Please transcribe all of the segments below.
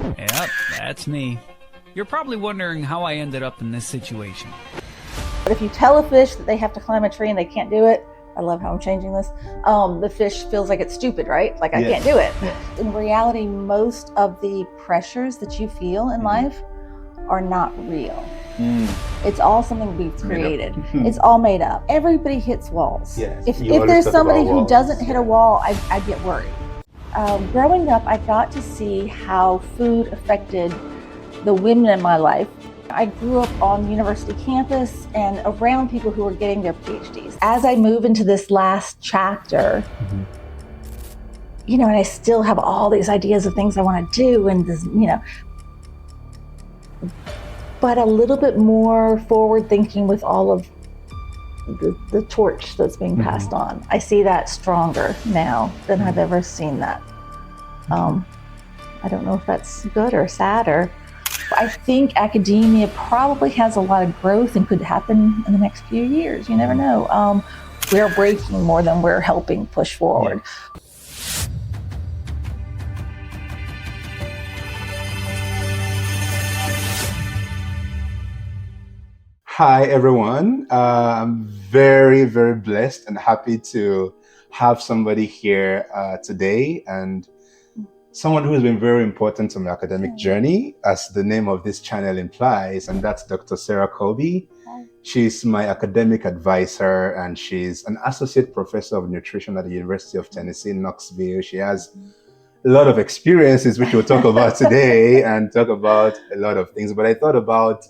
Yep, that's me. You're probably wondering how I ended up in this situation. But if you tell a fish that they have to climb a tree and they can't do it, I love how I'm changing this, the fish feels like it's stupid, right? Like, I can't do it. In reality, most of the pressures that you feel in life are not real. It's all something we've created. It's all made up. Everybody hits walls. If there's somebody who doesn't hit a wall, I get worried. Growing up, I got to see how food affected the women in my life. I grew up on university campus and around people who were getting their PhDs. As I move into this last chapter, and I still have all these ideas of things I want to do and this, but a little bit more forward thinking with all of the torch that's being passed on. I see that stronger now than I've ever seen that. I don't know if that's good or sad or. I think academia probably has a lot of growth and could happen in the next few years. You never know. We're breaking more than we're helping push forward. Hi, everyone. I'm very, very blessed and happy to have somebody here today, and someone who has been very important to my academic journey, as the name of this channel implies, and that's Dr. Sarah Colby. She's my academic advisor, and she's an associate professor of nutrition at the University of Tennessee, Knoxville. She has a lot of experiences, which we'll talk about today, and talk about a lot of things. But I thought about,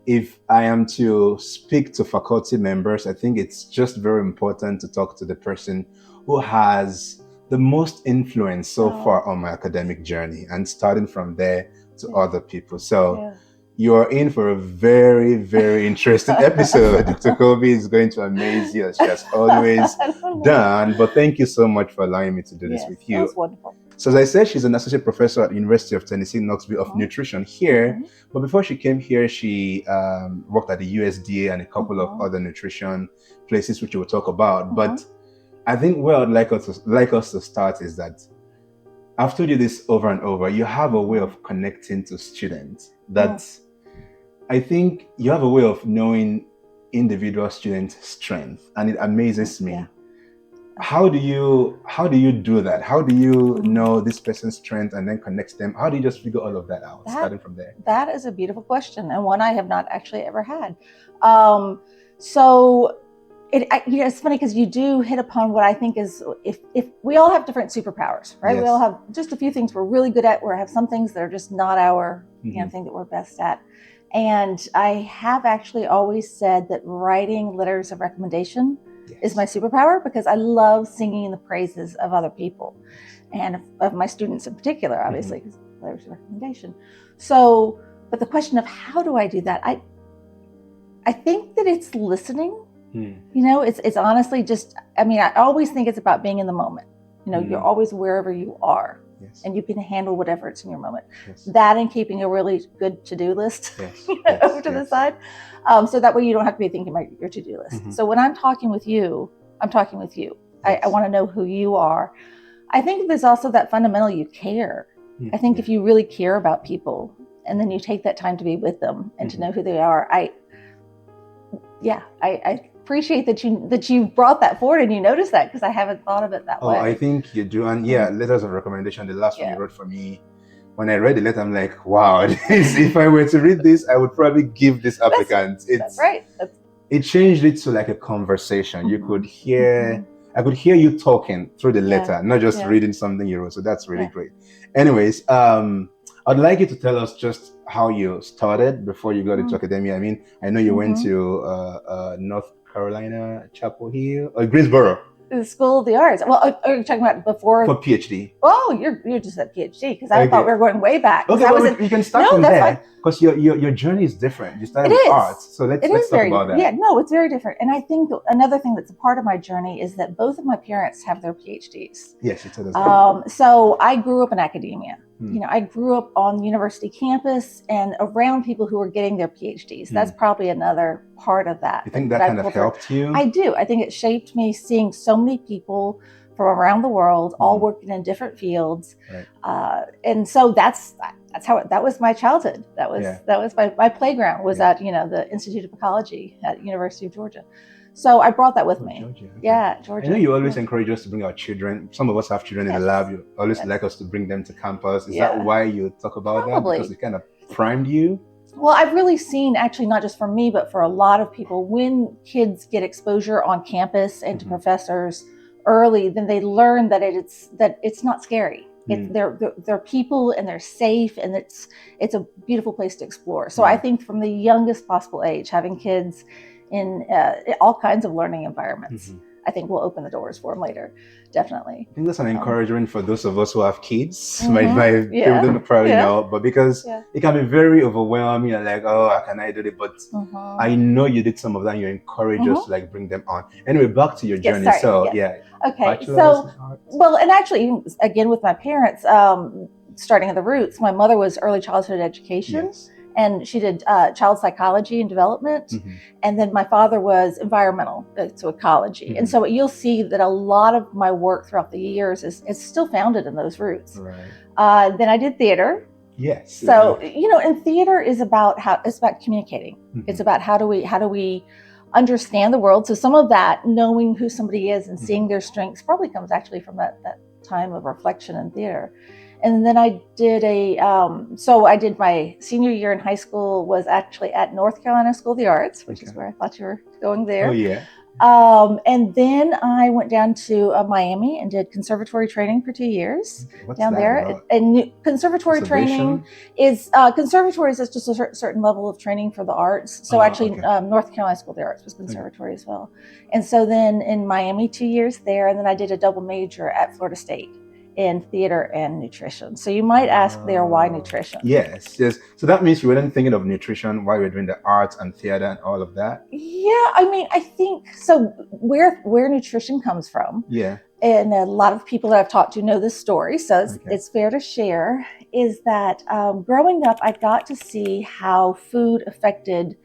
if I am to speak to faculty members, I think it's just very important to talk to the person who has the most influence so far on my academic journey, and starting from there to other people. So you're in for a very, very interesting episode. Dr. Colby is going to amaze you, as she has always done. But thank you so much for allowing me to do this with you. That's wonderful. So as I said, she's an associate professor at the University of Tennessee, Knoxville, of nutrition here. But before she came here, she worked at the USDA and a couple of other nutrition places, which we'll talk about. But I think where I'd like us to start is that I've told you this over and over. You have a way of connecting to students that I think you have a way of knowing individual students' strength, and it amazes me. How do you do that? How do you know this person's strength and then connect them? How do you just figure all of that out, starting from there? That is a beautiful question, and one I have not actually ever had. It's funny because you do hit upon what I think is, if we all have different superpowers, right? We all have just a few things we're really good at. We have some things that are just not our thing that we're best at. And I have actually always said that writing letters of recommendation is my superpower, because I love singing the praises of other people and of my students in particular, obviously, because letters of recommendation. So, but the question of how do I do that? I think that it's listening. It's honestly just, I always think it's about being in the moment. You're always wherever you are, and you can handle whatever it's in your moment. That and keeping a really good to-do list over to the side. So that way you don't have to be thinking about your to-do list. So when I'm talking with you, I'm talking with you. I want to know who you are. I think there's also that fundamental, you care. I think if you really care about people, and then you take that time to be with them and to know who they are, I appreciate that you brought that forward and you noticed that, because I haven't thought of it that way. I think you do. And letters of recommendation, the last one you wrote for me, when I read the letter, I'm like, wow, if I were to read this, I would probably give this applicant. That's right. It changed it to like a conversation. You could hear, I could hear you talking through the letter, not just reading something you wrote. So that's really great. Anyways, I'd like you to tell us just how you started before you got into academia. I know you went to North Carolina, Chapel Hill, or Greensboro. The School of the Arts. Well, are you talking about before? For PhD. Oh, you're just at PhD, because I thought we were going way back. Okay, you can start from there, because your journey is different. You started with arts, so let's talk about that. Yeah, no, it's very different. And I think another thing that's a part of my journey is that both of my parents have their PhDs. Yes, you told us. So I grew up in academia. I grew up on university campus and around people who were getting their PhDs. That's probably another part of that. You think that kind of helped you? I do. I think it shaped me, seeing so many people from around the world, all working in different fields. And so that was my childhood. That was my playground was at, the Institute of Ecology at University of Georgia. So I brought that with me. Georgia. Okay. Yeah, Georgia. I know you always encourage us to bring our children. Some of us have children in the lab. You always like us to bring them to campus. Is that why you talk about that? Because it kind of primed you? Well, I've really seen, actually, not just for me, but for a lot of people, when kids get exposure on campus and to professors early, then they learn that it's not scary. They're people and they're safe, and it's a beautiful place to explore. So I think from the youngest possible age, having kids in all kinds of learning environments, I think will open the doors for them later. Definitely. I think that's an encouragement for those of us who have kids. My children probably know, but because it can be very overwhelming and like, oh, how can I do it? But I know you did some of that and you encourage us to like bring them on. Anyway, back to your journey. Okay. So, well, and actually, again, with my parents, starting at the roots, my mother was early childhood education. And she did child psychology and development. And then my father was environmental, so ecology. And so you'll see that a lot of my work throughout the years is still founded in those roots. Then I did theater. So, and theater is about it's about communicating. It's about how do we understand the world. So some of that, knowing who somebody is and seeing their strengths, probably comes actually from that time of reflection in theater. And then I did I did my senior year in high school was actually at North Carolina School of the Arts, which is where I thought you were going there. Oh, yeah. And then I went down to Miami and did conservatory training for 2 years down there. About? And conservatory training is just a certain level of training for the arts. So North Carolina School of the Arts was conservatory as well. And so then in Miami, 2 years there, and then I did a double major at Florida State in theater and nutrition. So you might ask there, why nutrition? Yes. So that means you weren't thinking of nutrition while you were doing the arts and theater and all of that? Yeah, I mean, I think, so where nutrition comes from, and a lot of people that I've talked to know this story, so it's fair to share, is that growing up, I got to see how food affected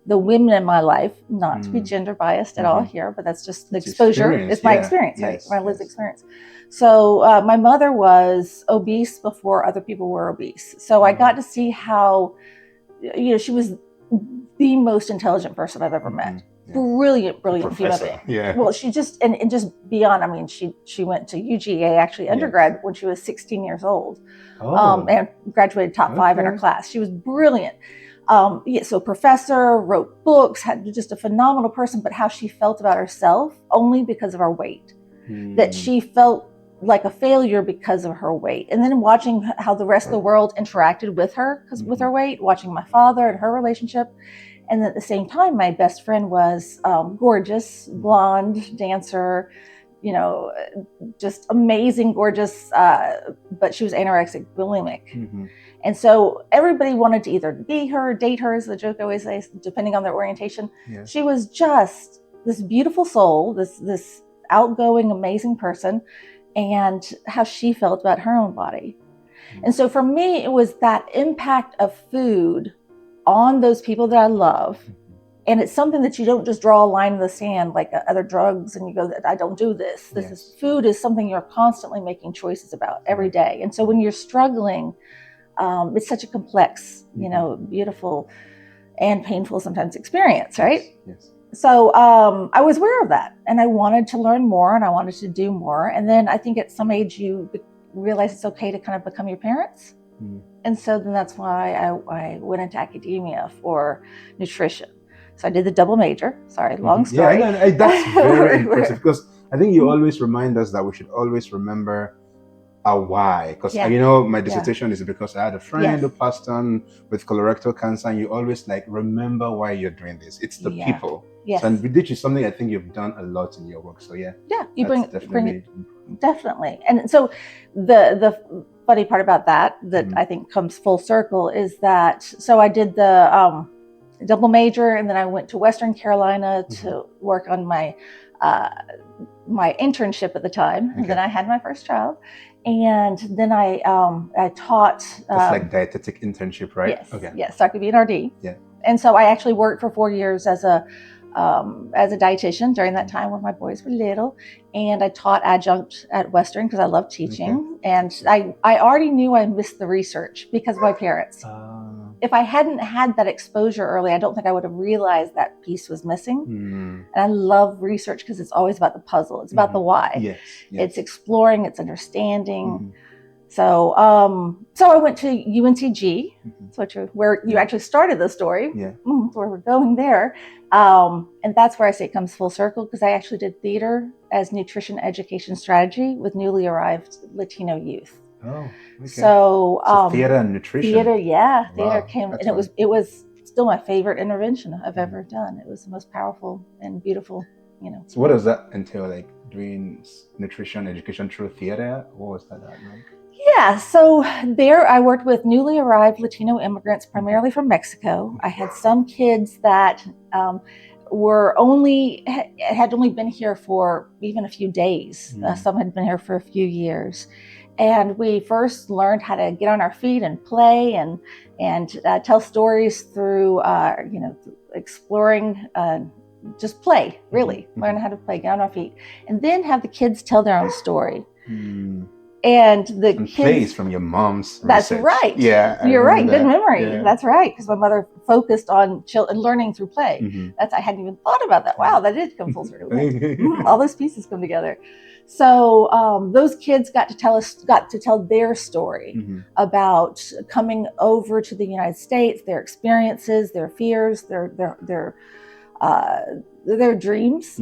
the women in my life, not to be gender biased at all here, but that's just the exposure. It's my experience, right? My lived experience. So my mother was obese before other people were obese. So I got to see how, she was the most intelligent person I've ever met. Brilliant female being. Well, she just, and just beyond, I mean, she went to UGA, actually undergrad when she was 16 years old, and graduated top 5 in her class. She was brilliant. So professor, wrote books, had just a phenomenal person, but how she felt about herself only because of her weight, that she felt like a failure because of her weight. And then watching how the rest of the world interacted with her with her weight, watching my father and her relationship. And at the same time, my best friend was gorgeous, blonde dancer, just amazing, gorgeous, but she was anorexic, bulimic. And so everybody wanted to either be her, date her, as the joke always says, depending on their orientation. She was just this beautiful soul, this outgoing, amazing person, and how she felt about her own body. And so for me, it was that impact of food on those people that I love. And it's something that you don't just draw a line in the sand like other drugs and you go, I don't do this. Food is something you're constantly making choices about every day. And so when you're struggling, it's such a complex, beautiful and painful sometimes experience, right? So I was aware of that, and I wanted to learn more, and I wanted to do more. And then I think at some age you realize it's okay to kind of become your parents. And so then that's why I went into academia for nutrition. So I did the double major. Sorry, long story. That's very impressive, because I think you always remind us that we should always remember our why. Because my dissertation is because I had a friend who passed on with colorectal cancer, and you always remember why you're doing this. It's the people. So, and which is something I think you've done a lot in your work. So you bring it definitely. And so the funny part about that I think comes full circle is that, so I did the double major, and then I went to Western Carolina to work on my internship at the time. And then I had my first child, and then I taught. It's like dietetic internship, right? Yes. So I could be an RD. And so I actually worked for 4 years as a as a dietitian during that time when my boys were little, and I taught adjunct at Western because I love teaching. And I already knew I missed the research because of my parents. If I hadn't had that exposure early, I don't think I would have realized that piece was missing. And I love research because it's always about the puzzle. It's about the why. It's exploring, it's understanding. So I went to UNCG, where you actually started the story. Where we're going there. And that's where I say it comes full circle, because I actually did theater as nutrition education strategy with newly arrived Latino youth. Oh, okay. So theater and nutrition. Theater came, and it was still my favorite intervention I've ever done. It was the most powerful and beautiful, So what does that entail, like doing nutrition education through theater? What was that like? Yeah, so there I worked with newly arrived Latino immigrants, primarily from Mexico. I had some kids that had only been here for even a few days. Some had been here for a few years. And we first learned how to get on our feet and play and tell stories through, exploring, just play, really. Learn how to play, get on our feet. And then have the kids tell their own story. And kids, plays from your mom's That's research. right. Yeah, you're right. Good memory. Yeah. That's right. Because my mother focused on learning through play. I hadn't even thought about that. Wow, that did come full circle. All those pieces come together. So those kids got to tell their story about coming over to the United States, their experiences, their fears, their dreams,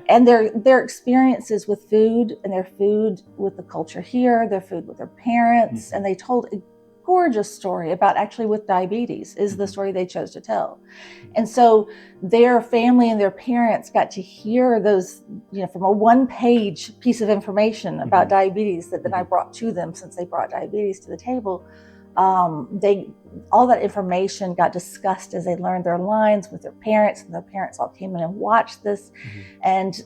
and their experiences with food, and their food with the culture here, their food with their parents, and they told a gorgeous story about actually with diabetes is the story they chose to tell. And so their family and their parents got to hear those, from a one-page piece of information about diabetes that then I brought to them, since they brought diabetes to the table. All that information got discussed as they learned their lines with their parents, and their parents all came in and watched this, and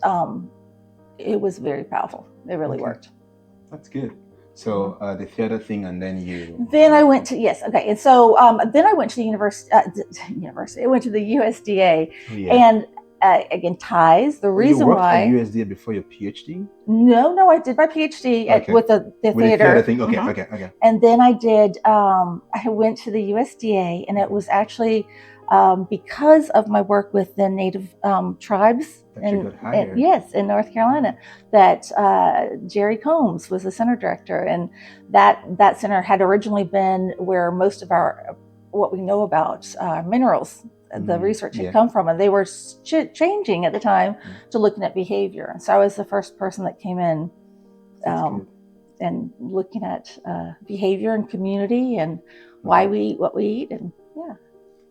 it was very powerful. It really worked. That's good. So the theater thing, and then Then I went to and so then I went to the university. I went to the USDA, and again, ties. The reason you worked why at USDA before your PhD? No, I did my PhD with the theater. Thing. Okay. And then I did. I went to the USDA, and it was actually because of my work with the Native tribes in North Carolina, that Jerry Combs was the center director, and that center had originally been where most of what we know about minerals. The research had come from, and they were changing at the time to looking at behavior. And so I was the first person that came in and looking at behavior and community and why we eat what we eat. And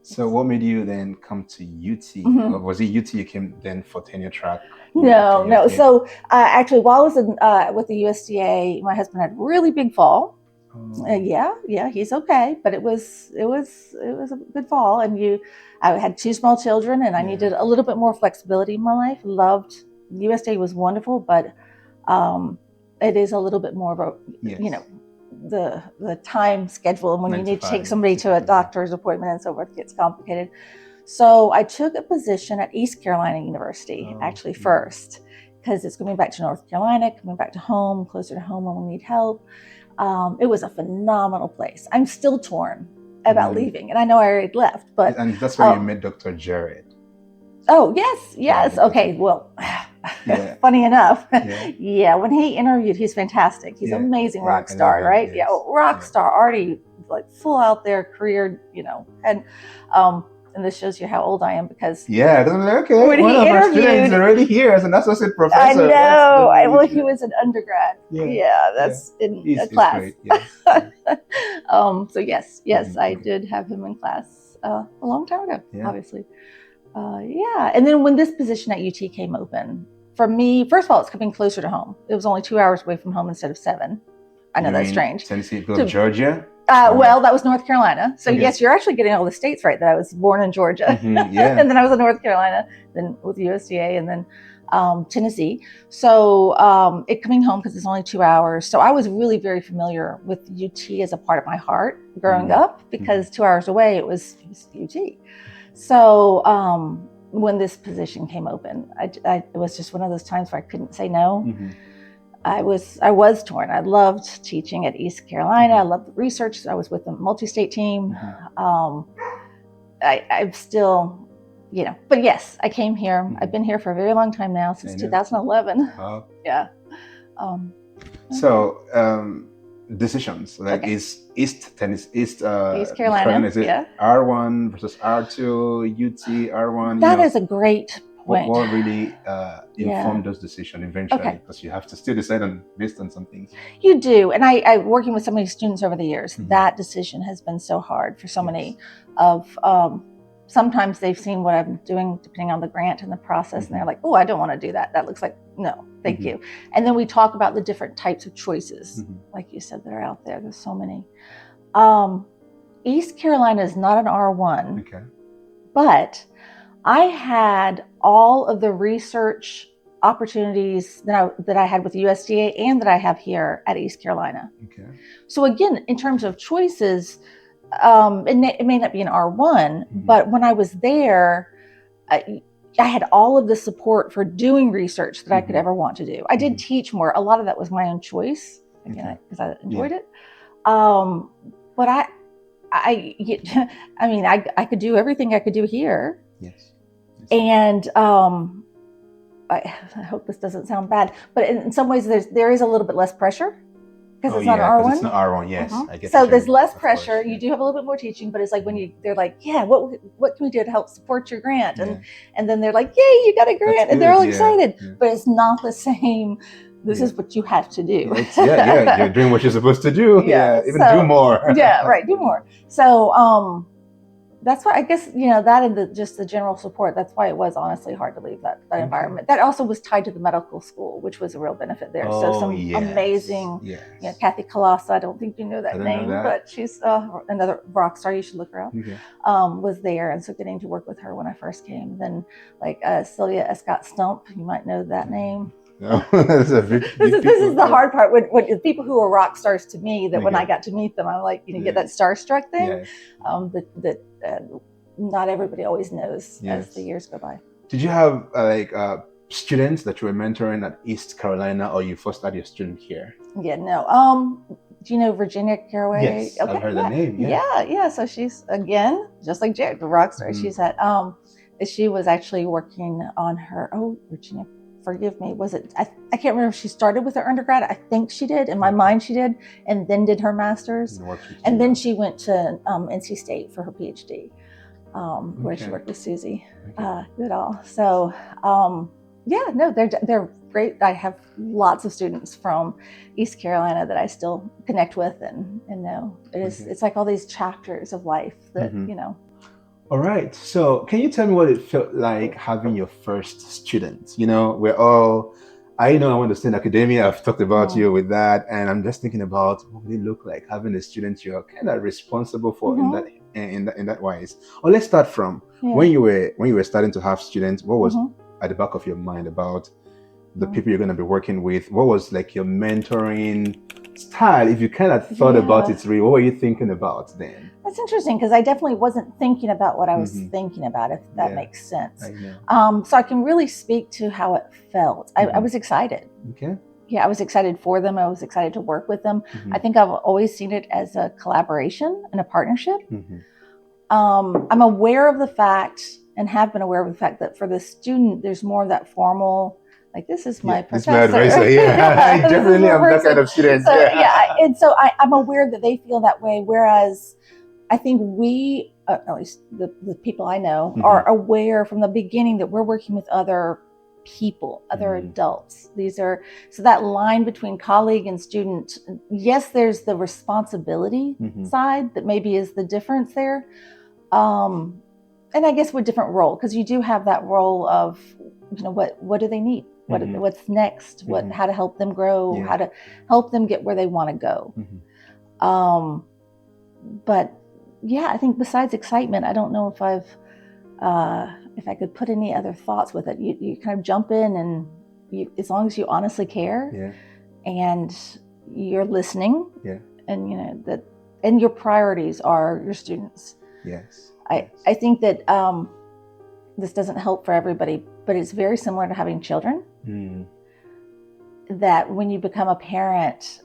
So what made you then come to UT? Or was it UT you came then for tenure track? No. So actually, while I was with the USDA, my husband had a really big fall. He's okay, but it was a good fall, and I had 2 small children, and I needed a little bit more flexibility in my life. USDA was wonderful, but it is a little bit more of a the time schedule, and when you need to take somebody to a doctor's appointment and so forth, it gets complicated. So I took a position at East Carolina University first, because it's coming back to North Carolina, coming back to home, closer to home when we need help. It was a phenomenal place. I'm still torn about leaving, and I know I already left, but and that's where you met Dr. Jared. Oh yes. Okay, well, funny enough, when he interviewed, he's fantastic. He's an amazing rock star, right? Yes. Rock star, already like full out there career, and this shows you how old I am, because when he interviewed, students already here as an associate professor. I know. He was an undergrad. That's in a class. Great. Yes. So yes, I did have him in class a long time ago, obviously. And then when this position at UT came open, for me, first of all, it's coming closer to home. It was only 2 hours away from home instead of 7. I know that's strange. Tennessee, go to Georgia? Well, that was North Carolina. So yes, you're actually getting all the states right. That I was born in Georgia, and then I was in North Carolina, then with USDA, and then Tennessee. So it coming home, because it's only 2 hours. So I was really very familiar with UT as a part of my heart growing up, because 2 hours away it was UT. So when this position came open, it was just one of those times where I couldn't say no. Mm-hmm. I was torn. I loved teaching at East Carolina. I loved the research. I was with the multi-state team. I'm still, but yes, I came here. I've been here for a very long time now, since 2011. Wow. Yeah. So decisions, like Okay. East Carolina, is it yeah. R1 versus R2, UT, R1? That is a great point. What really informed those decisions eventually? Because you have to still decide based on some things. You do. And I working with so many students over the years, that decision has been so hard for so many of, sometimes they've seen what I'm doing depending on the grant and the process, and they're like, oh, I don't want to do that. That looks like, no, thank you. And then we talk about the different types of choices, like you said, that are out there. There's so many. East Carolina is not an R1, but I had all of the research opportunities that I had with USDA and that I have here at East Carolina. So again, in terms of choices, it may not be an R1, but when I was there, I had all of the support for doing research that I could ever want to do. I did teach more. A lot of that was my own choice, again, because I enjoyed it. But I mean, I could do everything I could do here. And I hope this doesn't sound bad, but in some ways there is a little bit less pressure. Because it's not an R1. It's not R1, yes. I get so there's less pressure. Course, You do have a little bit more teaching, but it's like when they're like, yeah, what can we do to help support your grant? And then they're like, yay, you got a grant. And they're all excited. But it's not the same. This is what you have to do. You're doing what you're supposed to do. Even do more. Do more. So that's why I guess, that and just the general support, that's why it was honestly hard to leave that environment. That also was tied to the medical school, which was a real benefit there. So some amazing, Kathy Colassa, I don't think you know that name, but she's another rock star, you should look her up, was there. And so getting to work with her when I first came. Then like Sylvia Escott Stump, you might know that name. No, this is the hard part when people who are rock stars to me, that when I got to meet them, I'm like, get that starstruck thing that not everybody always knows as the years go by. Did you have students that you were mentoring at East Carolina, or you first had your student here? Do you know Virginia Caraway? Yes, I've heard the name. So she's, again, just like Jared, the rock star. She's at she was actually working on her Virginia, forgive me, was it, I can't remember if she started with her undergrad. I think she did. In my mind she did, and then did her master's. And then she went to NC State for her PhD, where she worked with Susie Goodall. So they're great. I have lots of students from East Carolina that I still connect with and know. It's like all these chapters of life that, All right. So can you tell me what it felt like having your first student? I want to stay in academia. I've talked about you with that. And I'm just thinking about what would it look like having a student you're kind of responsible for in that wise. Or let's start from when you were starting to have students, what was at the back of your mind about the people you're going to be working with? What was like your mentoring style? If you kind of thought about it, really, what were you thinking about then? That's interesting, because I definitely wasn't thinking about what I was thinking about, if that makes sense. I know. So I can really speak to how it felt. I was excited. Yeah, I was excited for them. I was excited to work with them. I think I've always seen it as a collaboration and a partnership. I'm aware of the fact, and have been aware of the fact, that for the student, there's more of that formal, like, this is my professor. This is my advisor. I definitely am that kind of student. So, and so I'm aware that they feel that way. Whereas I think we, at least the people I know, are aware from the beginning that we're working with other people, other adults. So that line between colleague and student, yes, there's the responsibility side that maybe is the difference there. And I guess with different role, because you do have that role of, what do they need? What's next? How to help them grow? How to help them get where they want to go? But I think besides excitement, I don't know if I could put any other thoughts with it. You kind of jump in, and as long as you honestly care, and you're listening, and and your priorities are your students. Yes. I think that this doesn't help for everybody, but it's very similar to having children. That when you become a parent,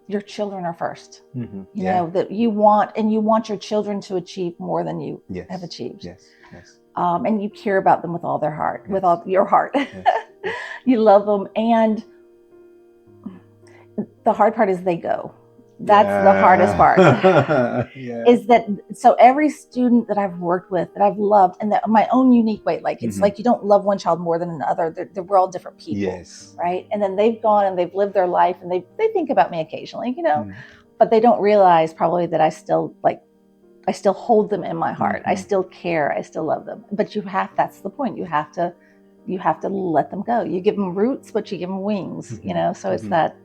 your children are first. You know, that you want your children to achieve more than you have achieved. And you care about them with all their heart, with all your heart. You love them. And the hard part is they go. That's the hardest part. Is that, so every student that I've worked with, that I've loved, and that my own unique way, like it's like you don't love one child more than another. We're all different people, right? And then they've gone and they've lived their life, and they think about me occasionally, you know, but they don't realize probably that I still hold them in my heart. I still care. I still love them. But that's the point. You have to let them go. You give them roots, but you give them wings, you know? So it's that.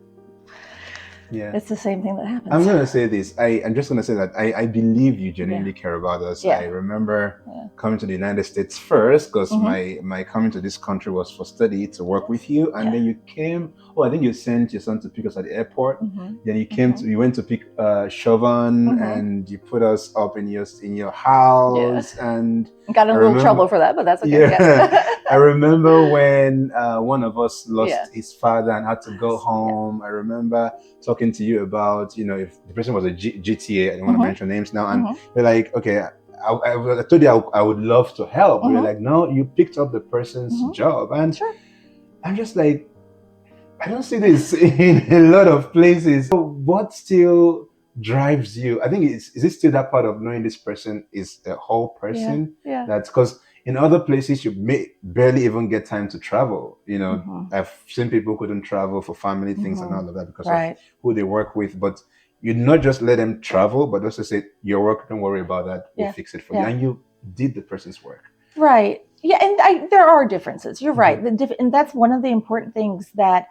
Yeah, it's the same thing that happens. I'm going to say this. I'm just going to say that I believe you genuinely care about us. I remember coming to the United States first, because my coming to this country was for study, to work with you. And then you came, I think you sent your son to pick us at the airport. Then you went to pick Chauvin, and you put us up in your house. And got in a little trouble for that, but that's okay. I remember when one of us lost his father and had to go home. I remember talking to you about, you know, if the person was a GTA, I don't want to mention names now, and you're like, okay, I told you I would love to help. You're like, no, you picked up the person's job. And I'm just like, I don't see this in a lot of places. So what still drives you? I think is it still that part of knowing this person is a whole person? That's because in other places you may barely even get time to travel. You know, I've seen people who couldn't travel for family things and all of that because of who they work with. But you not just let them travel, but also say, your work, don't worry about that. We'll fix it for you. And you did the person's work. Right. Yeah. And there are differences. You're right. And that's one of the important things that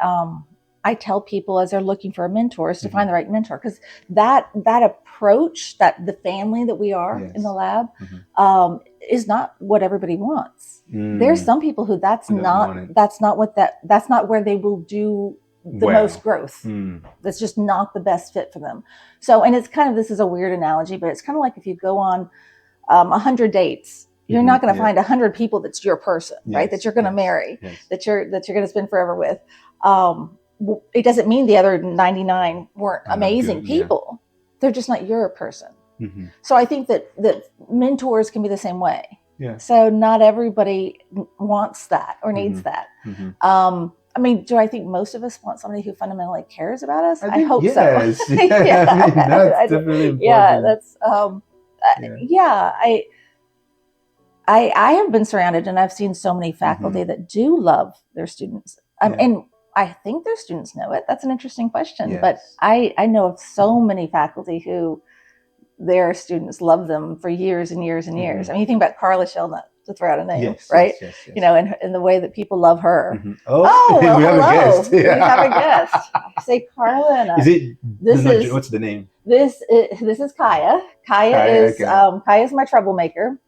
I tell people as they're looking for a mentor, is to find the right mentor. Because that approach, that the family that we are in the lab, is not what everybody wants. There's some people who that's not where they will do the most growth. That's just not the best fit for them. So, and it's kind of, this is a weird analogy, but it's kind of like if you go on 100 dates, you're not going to find 100 people that's your person, right? That you're going to marry, that you're going to spend forever with. It doesn't mean the other 99 weren't amazing people. They're just not your person. So I think that mentors can be the same way. So not everybody wants that or needs that. I mean, do I think most of us want somebody who fundamentally cares about us? I hope so. I mean, that's definitely important. That's I have been surrounded, and I've seen so many faculty that do love their students. And I think their students know it. That's an interesting question. But I know of so many faculty who their students love them for years and years and years. I mean, you think about Carla Shellnut, to throw out a name, right? You know, and the way that people love her. Well, we have a guest. We have a guest. I say Carla. What's the name? This is Kaya. Kaya's my troublemaker,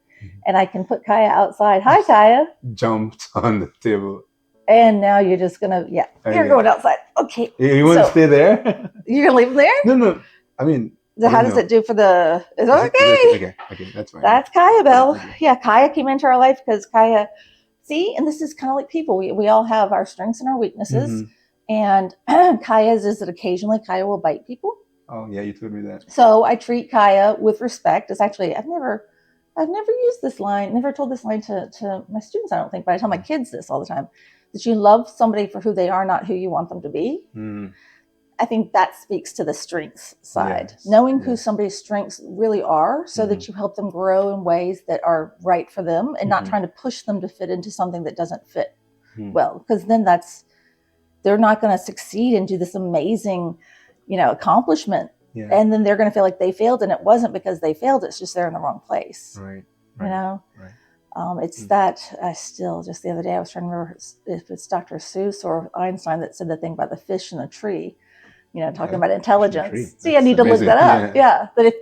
and I can put Kaya outside. Hi, Kaya. Jumped on the table. And now you're just gonna, you're going outside. Okay. You want to stay there? You're gonna leave them there? No. I mean, how does it do for the? Is okay. Okay, that's fine. That's Kaya Bell. Okay. Yeah, Kaya came into our life because Kaya. See, and this is kind of like people. We all have our strengths and our weaknesses, and Kaya's is that occasionally Kaya will bite people. Oh yeah, you told me that. So I treat Kaya with respect. It's actually I've never used this line. Never told this line to my students. I don't think, but I tell my kids this all the time. That you love somebody for who they are, not who you want them to be. I think that speaks to the strengths side. Knowing who somebody's strengths really are, so that you help them grow in ways that are right for them, and not trying to push them to fit into something that doesn't fit well. Because then they're not going to succeed and do this amazing, accomplishment. And then they're going to feel like they failed, and it wasn't because they failed. It's just they're in the wrong place. Right. It's that still just the other day I was trying to remember if it's Dr. Seuss or Einstein that said the thing about the fish in the tree, talking about intelligence. See, I need to look that up. But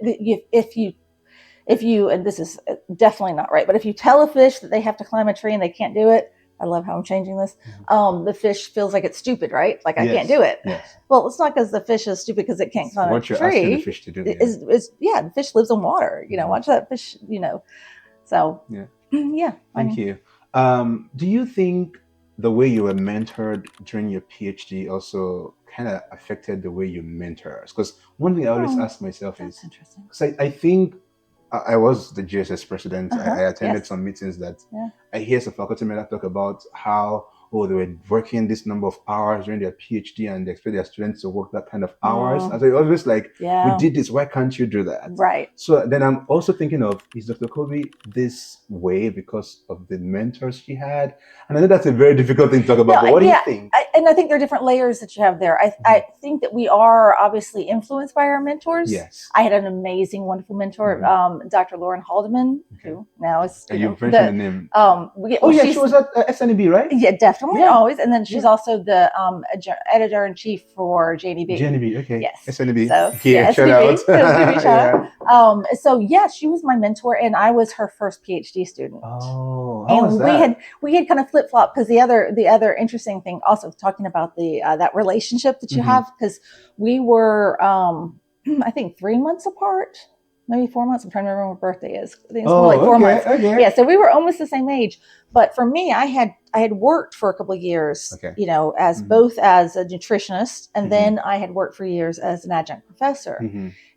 if you, and this is definitely not right, but if you tell a fish that they have to climb a tree and they can't do it, I love how I'm changing this. The fish feels like it's stupid, right? Like I can't do it. Well, it's not because the fish is stupid because it can't climb a tree. What you're asking the fish to do. The fish lives on water. Watch that fish. So Yeah. Thank you. Do you think the way you were mentored during your PhD also kind of affected the way you mentor? Because one thing I always ask myself That's is, interesting. because I think I was the GSS president. I attended Yes. some meetings that Yeah. I hear some faculty members talk about how, oh, they were working this number of hours during their PhD and they expect their students to work that kind of hours. And so it always like, we did this, why can't you do that? Right. So then I'm also thinking of, is Dr. Colby this way because of the mentors she had? And I know that's a very difficult thing to talk about, but what do you think? And I think there are different layers that you have there. I think that we are obviously influenced by our mentors. Yes. I had an amazing, wonderful mentor, Dr. Lauren Haldeman, who now is you've mentioned the name. She was at SNEB, right? Yeah, definitely, always. And then she's also the editor in chief for JNEB. JNEB, okay. Yes. SNEB. So Yeah, shout out. So yeah, she was my mentor, and I was her first PhD student. Oh, how was that? And we had kind of flip flop, because the other interesting thing, also talking about the that relationship that you have, because we were I think 3 months apart, maybe 4 months. I'm trying to remember what birthday is. I think it's more like 4 months. Okay. Yeah, so we were almost the same age. But for me, I had worked for a couple of years, as both as a nutritionist, and then I had worked for years as an adjunct professor,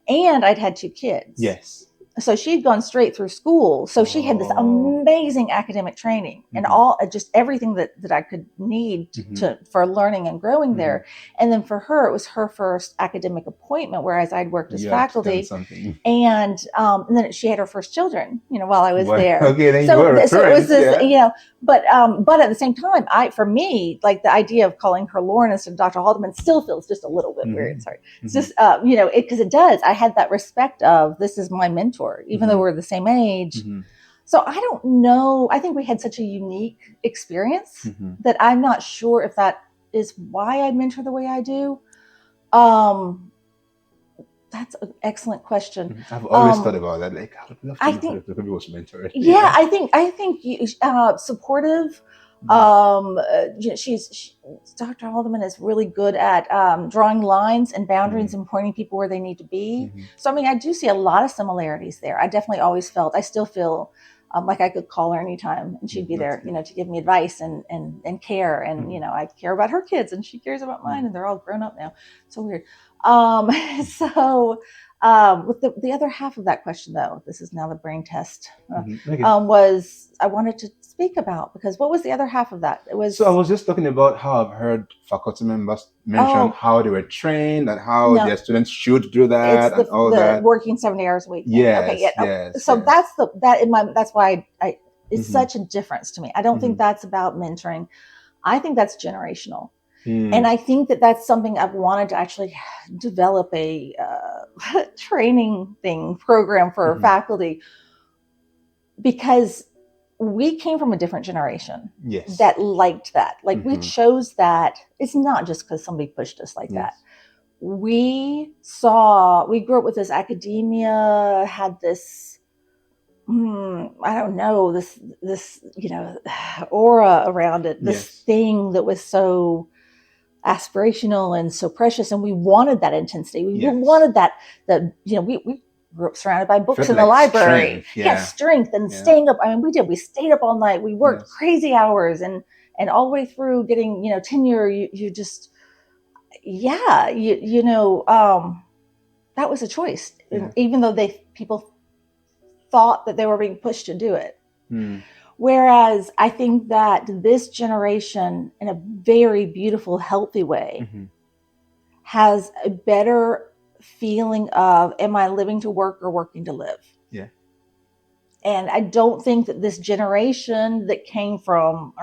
and I'd had 2 kids. Yes. So she'd gone straight through school. So she had this amazing academic training and just everything that I could need for learning and growing there. And then for her, it was her first academic appointment, whereas I'd worked as faculty. And then she had her first children, while I was there. Okay, then so it was this, but at the same time, for me, like the idea of calling her Lauren instead of Dr. Haldeman still feels just a little bit weird. Sorry. It's just, because it does. I had that respect of, this is my mentor, even though we're the same age. So I don't know. I think we had such a unique experience that I'm not sure if that is why I mentor the way I do. That's an excellent question. I've always thought about that. Like, I would love to know if Colby was mentored. Yeah, I think supportive. Dr. Haldeman is really good at drawing lines and boundaries and pointing people where they need to be. So, I mean, I do see a lot of similarities there. I definitely always I still feel like I could call her anytime and she'd be there, to give me advice and care. And, I care about her kids and she cares about mine, and they're all grown up now. So weird. With the other half of that question, though, this is now the brain test, was I wanted to speak about, because what was the other half of that? It was. So I was just talking about how I've heard faculty members mention how they were trained and how their students should do that and all that. Working 70 hours a week. Yes. So that's why it's such a difference to me. I don't think that's about mentoring. I think that's generational. And I think that that's something I've wanted to actually develop a training program for faculty, because we came from a different generation that liked that. Like we chose that. It's not just because somebody pushed us like that. We grew up with this academia, had this, I don't know, this aura around it, this thing that was so aspirational and so precious, and we wanted that intensity. We wanted that. We grew up surrounded by books in the library. Strength and staying up. I mean, we stayed up all night. We worked crazy hours, and all the way through getting tenure. You just that was a choice, even though people thought that they were being pushed to do it. Whereas I think that this generation, in a very beautiful, healthy way, has a better feeling of, am I living to work or working to live? Yeah. And I don't think that this generation that came from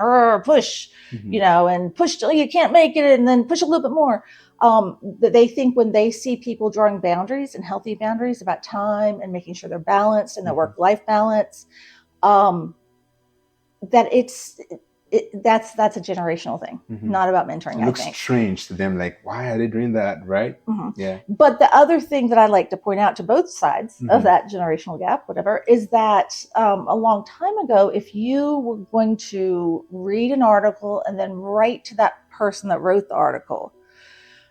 push, and push till you can't make it, and then push a little bit more, that they think when they see people drawing boundaries and healthy boundaries about time and making sure they're balanced and their work-life balance, that that's a generational thing, not about mentoring. It looks strange to them, like, why are they doing that, right? Yeah. But the other thing that I like to point out to both sides of that generational gap, whatever, is that a long time ago, if you were going to read an article and then write to that person that wrote the article,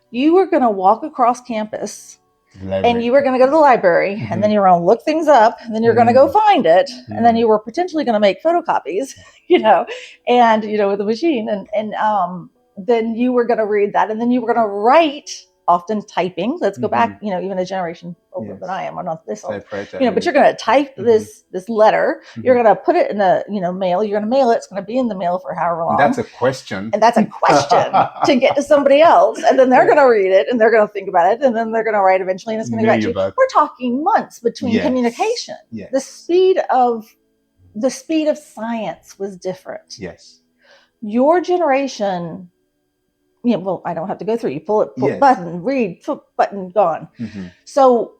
you were going to walk across campus and you were going to go to the library, and then you were going to look things up, and then you're going to go find it, and then you were potentially going to make photocopies, and with a machine, and then you were going to read that, and then you were going to write, often typing. Let's go back, even a generation older than I am. I'm not this old, but you're going to type this letter. You're going to put it in a mail. You're going to mail it. It's going to be in the mail for however long. That's a question. And that's a question to get to somebody else, and then they're going to read it, and they're going to think about it, and then they're going to write eventually, and it's going to get back to you. We're talking months between communication. Yes. The speed of science was different. Yes. Your generation. I don't have to go through. You pull button, read, button, gone. So,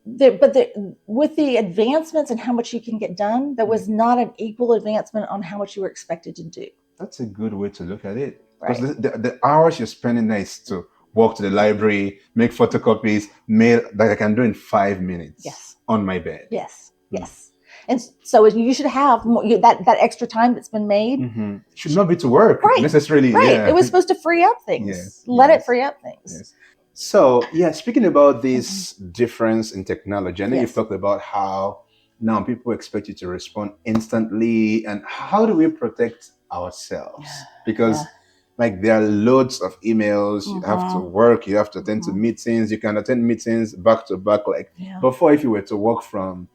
with the advancements and how much you can get done, there was not an equal advancement on how much you were expected to do. That's a good way to look at it. Right. Because the hours you're spending there is to walk to the library, make photocopies, mail, that I can do in 5 minutes. Yes. On my bed. Yes. Yes. And so you should have that extra time that's been made. It should not be to work necessarily. Right. Yeah. It was supposed to free up things. Yes. Let it free up things. Yes. So, speaking about this difference in technology, I know you've talked about how now people expect you to respond instantly, and how do we protect ourselves? Because there are loads of emails, you have to work, you have to attend to meetings, you can attend meetings back to back. Before, if you were to walk from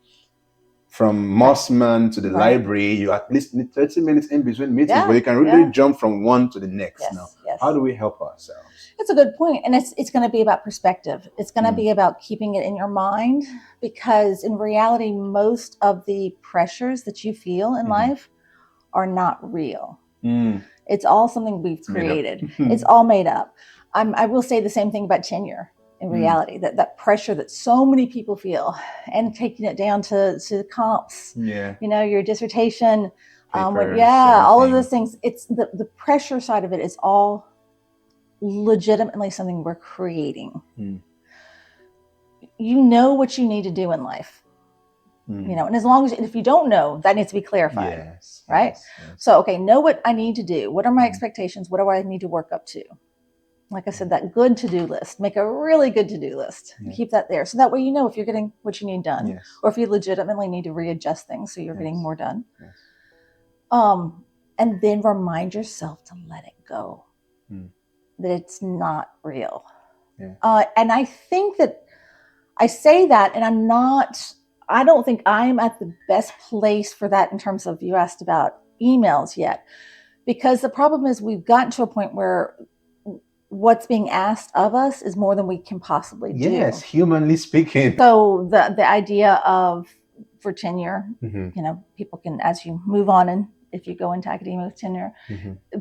Mossman to the library, you at least need 30 minutes in between meetings, but you can really jump from one to the next. Now, how do we help ourselves? That's a good point. And it's going to be about perspective. It's going to be about keeping it in your mind, because in reality, most of the pressures that you feel in life are not real. It's all something we've created. It's all made up. I will say the same thing about tenure. In reality, that pressure that so many people feel, and taking it down to comps, your dissertation, papers, all of those things. It's the pressure side of it is all legitimately something we're creating. You know what you need to do in life, and as long as, if you don't know, that needs to be clarified, right? Yes. So, know what I need to do. What are my expectations? What do I need to work up to? Like I said, that good to-do list, make a really good to-do list. Keep that there. So that way you know if you're getting what you need done, or if you legitimately need to readjust things so you're getting more done. And then remind yourself to let it go, that it's not real. And I think that I say that, and I don't think I'm at the best place for that in terms of, you asked about emails yet, because the problem is we've gotten to a point where what's being asked of us is more than we can possibly do. Yes, humanly speaking. So the idea of, for tenure, people can, as you move on, and if you go into academia with tenure,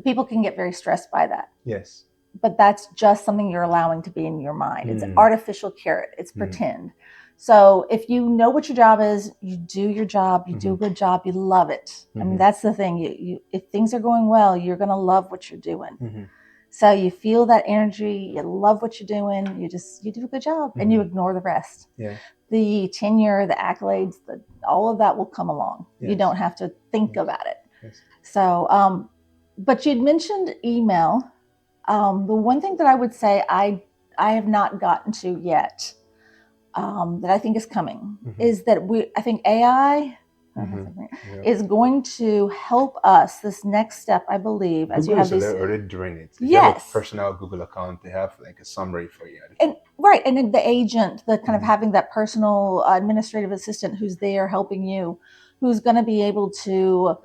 people can get very stressed by that. Yes. But that's just something you're allowing to be in your mind. It's an artificial carrot. It's pretend. So if you know what your job is, you do your job, you do a good job, you love it. I mean, that's the thing. You if things are going well, you're going to love what you're doing. So you feel that energy, you love what you're doing, you do a good job, and you ignore the rest. The tenure, the accolades, all of that will come along. You don't have to think about it. So, but you'd mentioned email. The one thing that I would say I have not gotten to yet, that I think is coming, is that I think AI is going to help us this next step, I believe, as Google you have these. They're already doing it. If yes. you have a personal Google account, they have like a summary for you. And then the agent, the kind of having that personal administrative assistant who's there helping you, who's going to be able to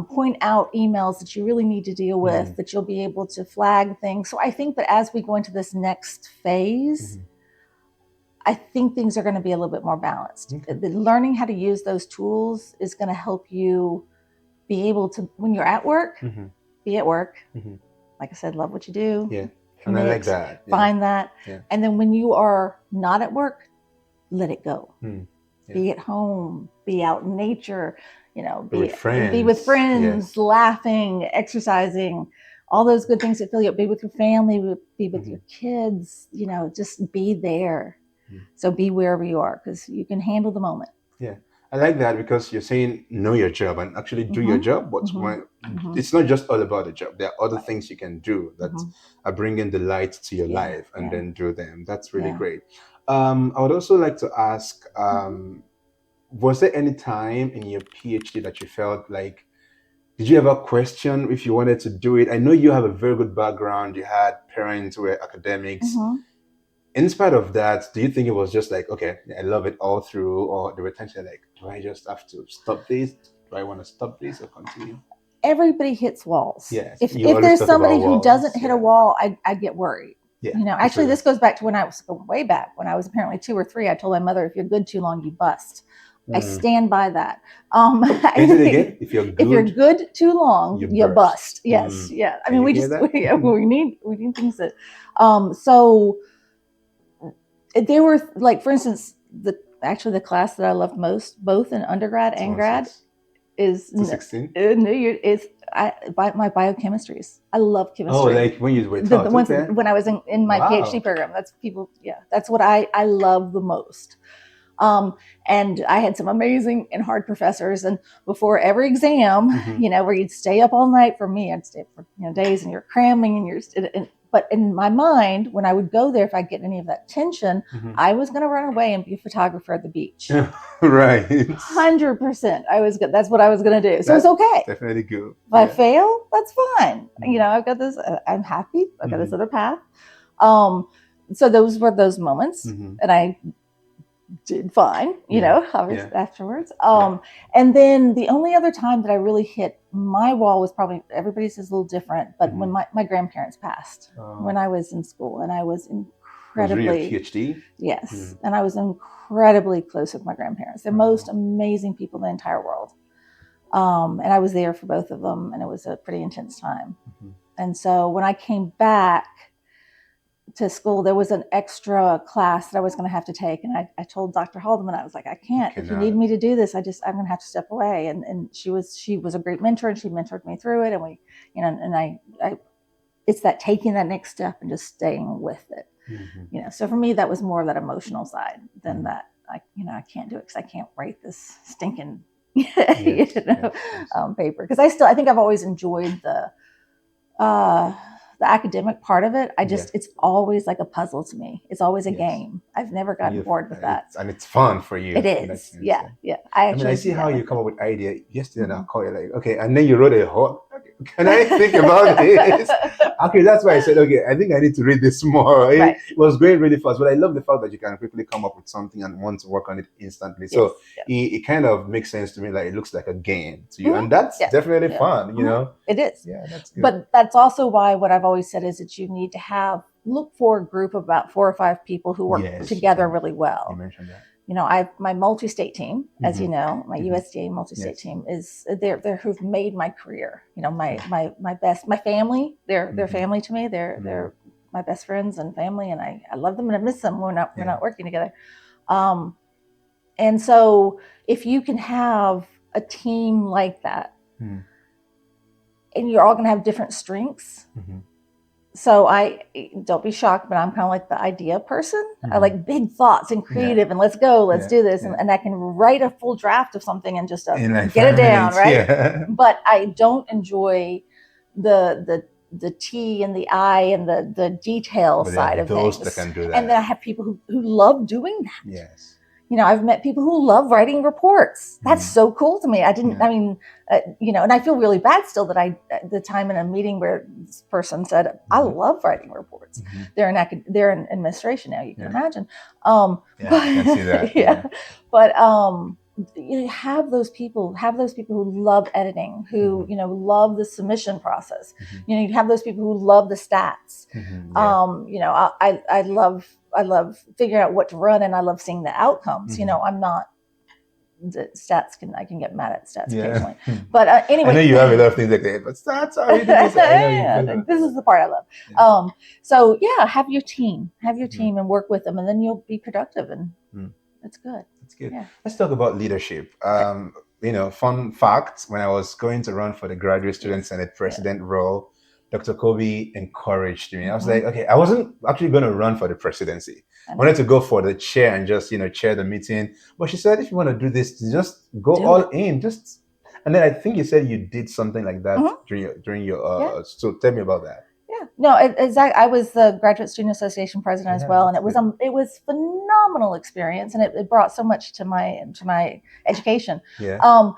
point out emails that you really need to deal with, that you'll be able to flag things. So I think that as we go into this next phase, I think things are going to be a little bit more balanced. Learning how to use those tools is going to help you be able to, when you're at work, be at work. Like I said, love what you do. Yeah. And I like that. Find that. Yeah. And then when you are not at work, let it go. Be at home, be out in nature, be with friends, laughing, exercising, all those good things that fill you up. Be with your family, be with your kids, just be there. So be wherever you are, because you can handle the moment. Yeah. I like that, because you're saying know your job and actually do your job. But it's not just all about the job. There are other things you can do that are bringing the light to your life, and then do them. That's really great. I would also like to ask, Mhm. was there any time in your PhD that you felt like, did you ever question if you wanted to do it? I know you have a very good background. You had parents who were academics. Mhm. In spite of that, do you think it was just like, okay, I love it all through, or the retention, like, do I just have to stop this? Do I want to stop this or continue? Everybody hits walls. Yes, If you always there's talk about somebody who doesn't walls. hit a Yeah, wall, I get worried. yeah, You know, actually, this goes back to when I was going way back when I was apparently 2 or 3. I told my mother, "If you're good too long, you bust." I stand by that. Say it again. If you're if you're good, good too long, you you burst. bust. Yes, yeah. I Can mean, you hear that? we need things that. So there were, like, for instance, the class that I loved most, both in undergrad and grad, is 216. Is my biochemistries. I love chemistry. Oh, like when you were the taught, ones okay. when I was in my Wow. PhD program. That's people. Yeah, that's what I love the most. And I had some amazing and hard professors. And before every exam, Mhm. you know, where you'd stay up all night. For me, I'd stay up for days, and you're cramming, but in my mind, when I would go there, if I get any of that tension, Mhm. I was going to run away and be a photographer at the beach. Right. 100%. I was good. That's what I was going to do. So That's it's okay. definitely good. If I fail, that's fine. Mhm. You know, I've got this. I'm happy. I've got this Mhm. other path. So those were those moments, Mhm. and I did fine. You Yeah. know, obviously Yeah. afterwards. And then the only other time that I really hit my wall was probably, everybody's is a little different, but when my grandparents passed when I was in school, and I was Was really a incredibly PhD? yes, and I was incredibly close with my grandparents. They're Wow. most amazing people in the entire world. And I was there for both of them, and it was a pretty intense time. Mhm. And so when I came back to school, there was an extra class that I was going to have to take. And I told Dr. Haldeman, I was like, I can't, if you need me to do this, I'm going to have to step away. And she was a great mentor, and she mentored me through it. And we, you know, and I it's that taking that next step and just staying with it. Mhm. You know, so for me, that was more of that emotional side than Mhm. that I can't do it because I can't write this stinking Yes, paper. Because I think I've always enjoyed the academic part of it. It's always like a puzzle to me. It's always a game. I've never gotten bored with that. And it's fun for you. It is. Yeah. I see how you come up with idea. Yesterday, and I'll call you like, okay, and then you wrote a whole. Okay, can I think about this? Okay, that's why I said, okay, I think I need to read this more. Right. It was going really fast, but I love the fact that you can quickly come up with something and want to work on it instantly. So it kind of makes sense to me. Like, it looks like a game to you, and that's definitely fun. You know, it is. Yeah, that's good. But that's also why what I've always said is that you need to look for a group of about 4 or 5 people who work together really well. You mentioned that. You know, my multi-state team, as you know, my USDA multi-state team is they're who've made my career. You know, my family, they're family to me. They're my best friends and family, and I love them and I miss them. We're not working together. And so if you can have a team like that, and you're all going to have different strengths. So I don't be shocked, but I'm kind of like the idea person. I like big thoughts and creative, and let's go, let's do this, and I can write a full draft of something and just get it down, right? Yeah. But I don't enjoy the T and the I and the detail side of things. That can do that. And then I have people who love doing that. Yes. You know, I've met people who love writing reports. That's so cool to me. I mean, you know, and I feel really bad still that the time in a meeting where this person said, I love writing reports. They're in administration now, you can imagine. I can see that. But you have those people who love editing, who, you know, love the submission process. You know, you have those people who love the stats. You know, I love figuring out what to run, and I love seeing the outcomes. You know, I'm not the stats. I can get mad at stats occasionally. But anyway, I know you have a lot of things like that, but stats are really this. This is the part I love. So have your team, and work with them, and then you'll be productive, and it's good. That's good. Yeah. Let's talk about leadership. You know, fun fact: when I was going to run for the Graduate Student Senate President role, Dr. Colby encouraged me. I was like, okay, I wasn't actually going to run for the presidency. I wanted to go for the chair and just, you know, chair the meeting. But she said, if you want to do this, just go all in. And then I think you said you did something like that during your. So tell me about that. Yeah. No, exactly. I was the Graduate Student Association president as well, and it was phenomenal experience, and it brought so much to my education. Yeah.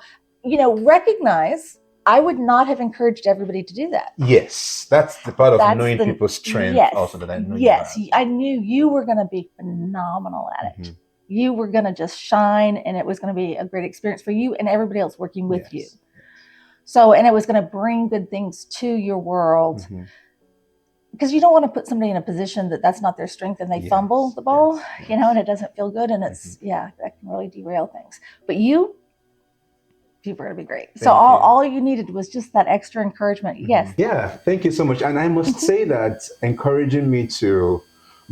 Recognize I would not have encouraged everybody to do that. Yes, that's the part of knowing people's strength. Yes, also that I know. Yes, I knew you were going to be phenomenal at it. You were going to just shine, and it was going to be a great experience for you and everybody else working with you. So, and it was going to bring good things to your world. Because you don't want to put somebody in a position that's not their strength and they fumble the ball, and it doesn't feel good, and it's that can really derail things. But people are going to be great. So all you needed was just that extra encouragement. Yes. Yeah, thank you so much. And I must say that encouraging me to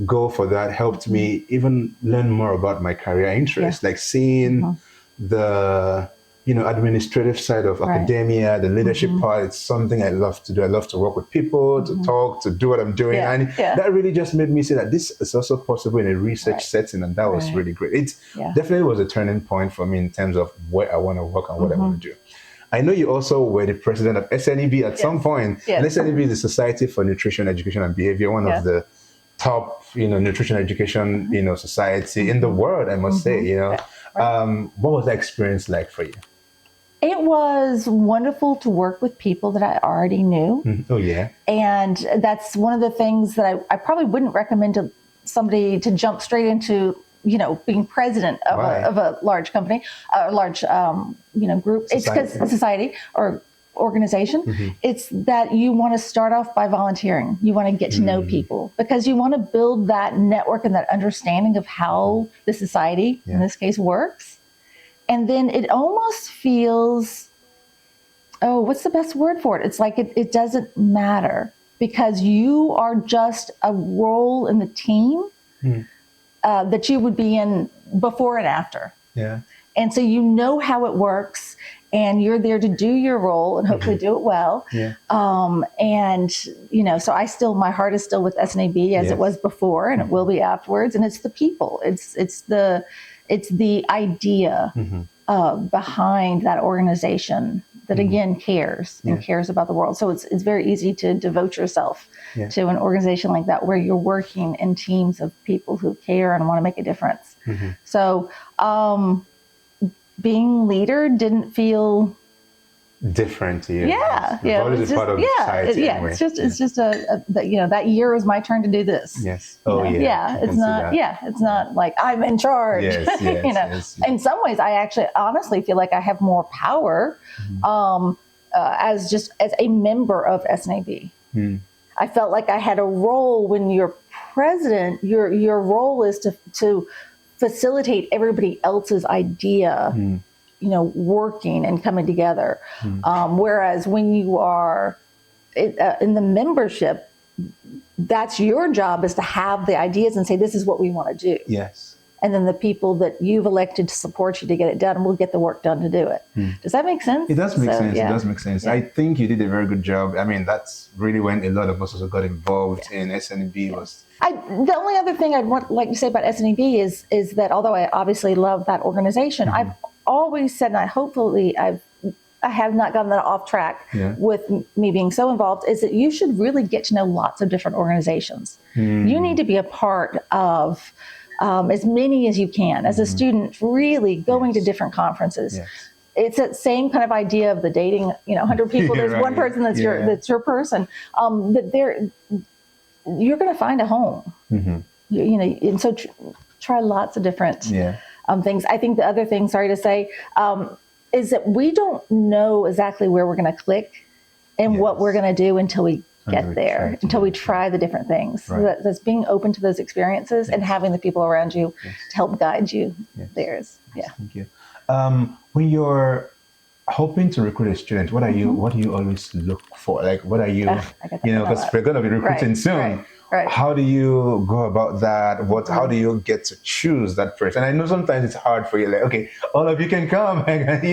go for that helped me even learn more about my career interests, like seeing the administrative side of academia, the leadership part. It's something I love to do. I love to work with people, to talk, to do what I'm doing. And that really just made me see that this is also possible in a research setting. And that was really great. It definitely was a turning point for me in terms of where I want to work and what I want to do. I know you also were the president of SNEB at some point. And SNEB is the Society for Nutrition, Education and Behavior, one of the top, nutrition education, society in the world, I must say, what was that experience like for you? It was wonderful to work with people that I already knew. Oh, yeah. And that's one of the things that I probably wouldn't recommend to somebody to jump straight into, being president of a large company, a large, group. Society. It's because society or organization. It's that you want to start off by volunteering. You want to get to know people because you want to build that network and that understanding of how the society, in this case, works. And then it almost feels, what's the best word for it? It's like it doesn't matter because you are just a role in the team that you would be in before and after. Yeah. And so you know how it works and you're there to do your role and hopefully do it well. Yeah. So my heart is still with SNAB as it was before and it will be afterwards. And it's the people. It's the idea behind that organization that again cares and cares about the world. So it's very easy to devote yourself to an organization like that where you're working in teams of people who care and want to make a difference. So being leader didn't feel different to you. It's just that year was my turn to do this. Yes. It's not like I'm in charge. Yes. In some ways I actually honestly feel like I have more power as a member of SNAB. I felt like I had a role. When you're president, your role is to facilitate everybody else's idea, working and coming together. Whereas when you are in the membership, that's your job, is to have the ideas and say, this is what we want to do. Yes. And then the people that you've elected to support you to get it done will get the work done to do it. Does that make sense? It does make sense. It does make sense. I think you did a very good job. I mean, that's really when a lot of us also got involved in SNB. The only other thing I'd like to say about SNB is that although I obviously love that organization, I've always said, and I have not gotten that off track with me being so involved, is that you should really get to know lots of different organizations. You need to be a part of as many as you can. As a student, really going to different conferences. It's that same kind of idea of the dating, 100 people, there's one person that's your person. You're going to find a home, and so try lots of different things. I think the other thing, sorry to say, is that we don't know exactly where we're going to click and what we're going to do until we get there, until we try the different things. So that's being open to those experiences and having the people around you to help guide you. Thank you. When you're hoping to recruit a student, what do you always look for? Like, what are you, because we're going to be recruiting soon. Right. How do you go about that? How do you get to choose that person? I know sometimes it's hard for you, like, okay, all of you can come, But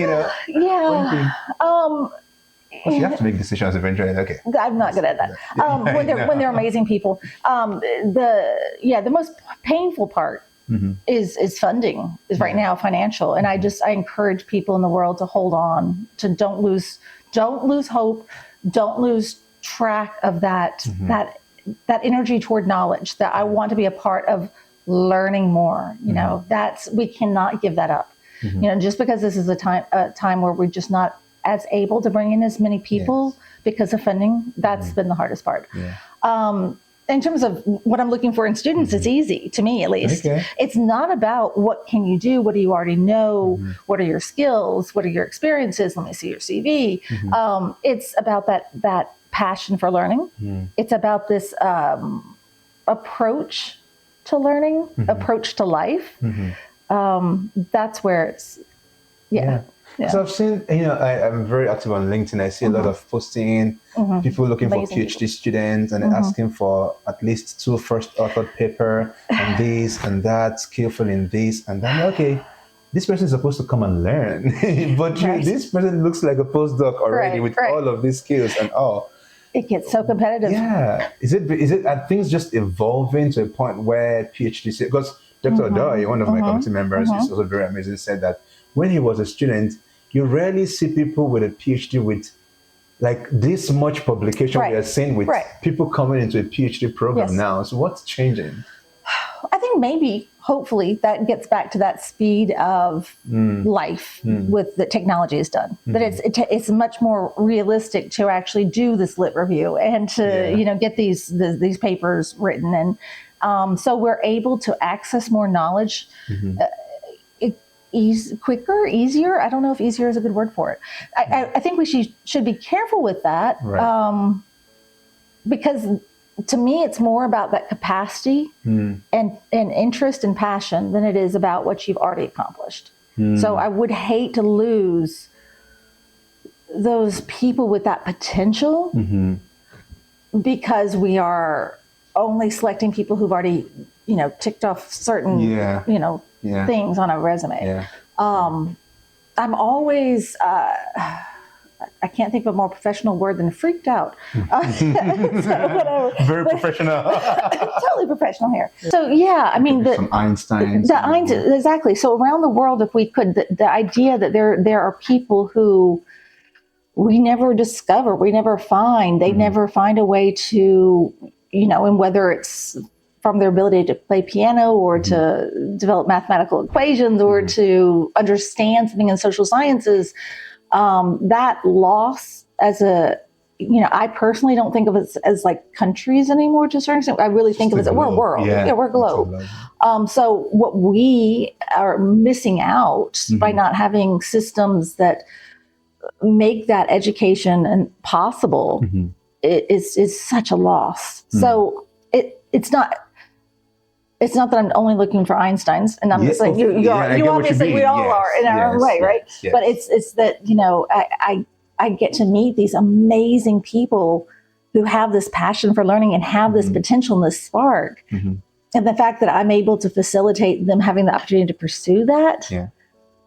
you have to make decisions eventually. Okay, I'm not good at that. When they're amazing people, the most painful part is funding. Is right now financial, and I encourage people in the world to hold on, to don't lose hope, don't lose track of that energy toward knowledge, that I want to be a part of learning more. We cannot give that up. Just because this is a time where we're just not as able to bring in as many people because of funding, that's been the hardest part. In terms of what I'm looking for in students, it's easy, to me at least. Okay. It's not about what can you do, what do you already know, what are your skills, what are your experiences, let me see your CV. It's about that passion for learning. It's about this approach to learning, approach to life. That's where it's, yeah. So I've seen, I'm very active on LinkedIn. I see a lot of posting, people looking for PhD students and asking for at least 2 first authored paper and this and that, skillful in this. And then, okay, this person is supposed to come and learn. But this person looks like a postdoc already with all of these skills and all. It gets so competitive. Yeah. Is it are things just evolving to a point where PhD, because Dr. Odoy, one of my committee members, is also very amazing, said that when he was a student, you rarely see people with a PhD with like this much publication we are seeing with people coming into a PhD program now. So what's changing? I think maybe, hopefully, that gets back to that speed of life with that technology has done. That it's much more realistic to actually do this lit review and to get these papers written, and so we're able to access more knowledge. Quicker, easier. I don't know if easier is a good word for it. I think we should be careful with that, because to me, it's more about that capacity and interest and passion than it is about what you've already accomplished. So I would hate to lose those people with that potential because we are only selecting people who've already, ticked off certain, things on a resume. I'm always, I can't think of a more professional word than freaked out. Very professional. Totally professional here. So I mean, some Einstein. Exactly. So around the world, if we could, the idea that there are people who we never discover, we never find, they never find a way to, and whether it's from their ability to play piano or to develop mathematical equations or to understand something in social sciences, that loss as I personally don't think of it as like countries anymore to a certain extent. I really think of it as we're a world. We're a globe. So what we are missing out by not having systems that make that education possible is such a loss. So it's not that I'm only looking for Einsteins, and I'm just like you obviously we all are in our own way, right? Yes. But it's that I get to meet these amazing people who have this passion for learning and have this potential and this spark, and the fact that I'm able to facilitate them having the opportunity to pursue that,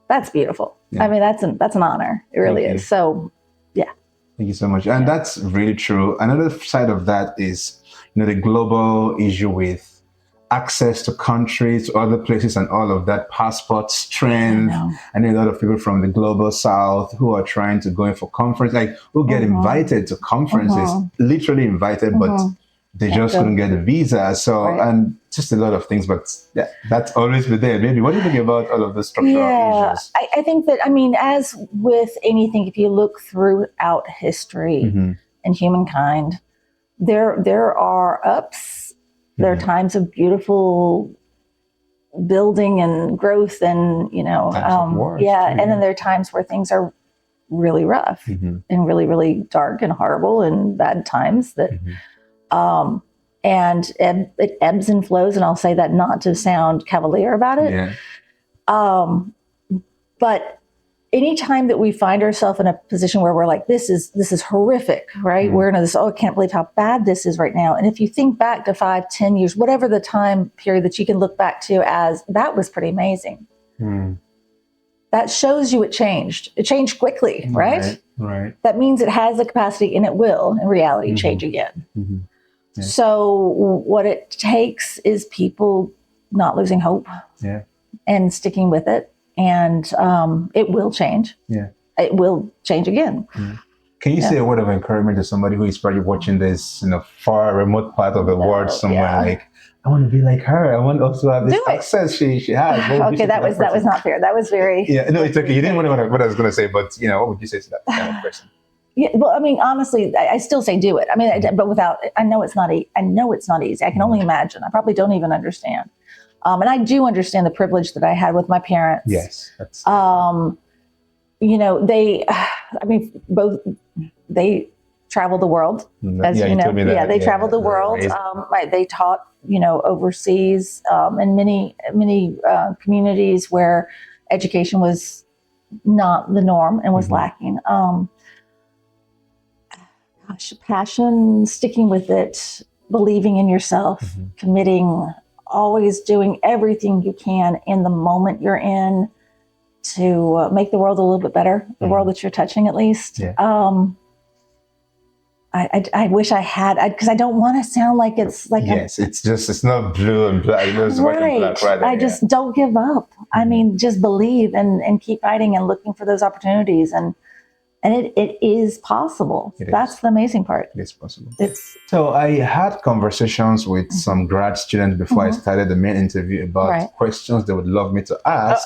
that's beautiful. I mean, that's an honor. It really is. So, Thank you so much, and that's really true. Another side of that is the global issue with access to countries, to other places, and all of that, passport strength. I know a lot of people from the global south who are trying to go in for conference, like who get invited to conferences, literally invited, but they just couldn't get a visa. So, and just a lot of things, but that's always been there. Maybe what do you think about all of the structural issues? I think that, as with anything, if you look throughout history and humankind, there are ups. There are times of beautiful building and growth and, and then there are times where things are really rough and really, really dark and horrible and bad times that, and it ebbs and flows. And I'll say that not to sound cavalier about it. But anytime that we find ourselves in a position where we're like, this is horrific, right? We're in this, I can't believe how bad this is right now. And if you think back to 5, 10 years, whatever the time period that you can look back to as, that was pretty amazing. That shows you it changed. It changed quickly, right? Right. That means it has the capacity, and it will, in reality, change again. So what it takes is people not losing hope and sticking with it. And it will change. It will change again. Can you say a word of encouragement to somebody who is probably watching this in a far remote part of the world somewhere? Like, I want to be like her. I want to also have this success she has. Okay, that was not fair. That was very no, it's okay. You didn't want to know what I was going to say, but what would you say to that kind of person? Yeah, well, I mean, honestly, I still say do it. I mean, but without, I know it's not easy. I can only imagine. I probably don't even understand. And I do understand the privilege that I had with my parents. Yes. That's they traveled the world, as you know. They traveled the world. They taught, overseas in many communities where education was not the norm and was lacking. Passion, sticking with it, believing in yourself, committing, always doing everything you can in the moment you're in to make the world a little bit better, the world that you're touching at least. Yeah. I wish I had, because I don't want to sound like it's like it's not blue and black. It's white and black, right? I just don't give up. I mean, just believe and keep fighting and looking for those opportunities, and it is possible. That's the amazing part. It is possible. So I had conversations with some grad students before I started the main interview about questions they would love me to ask.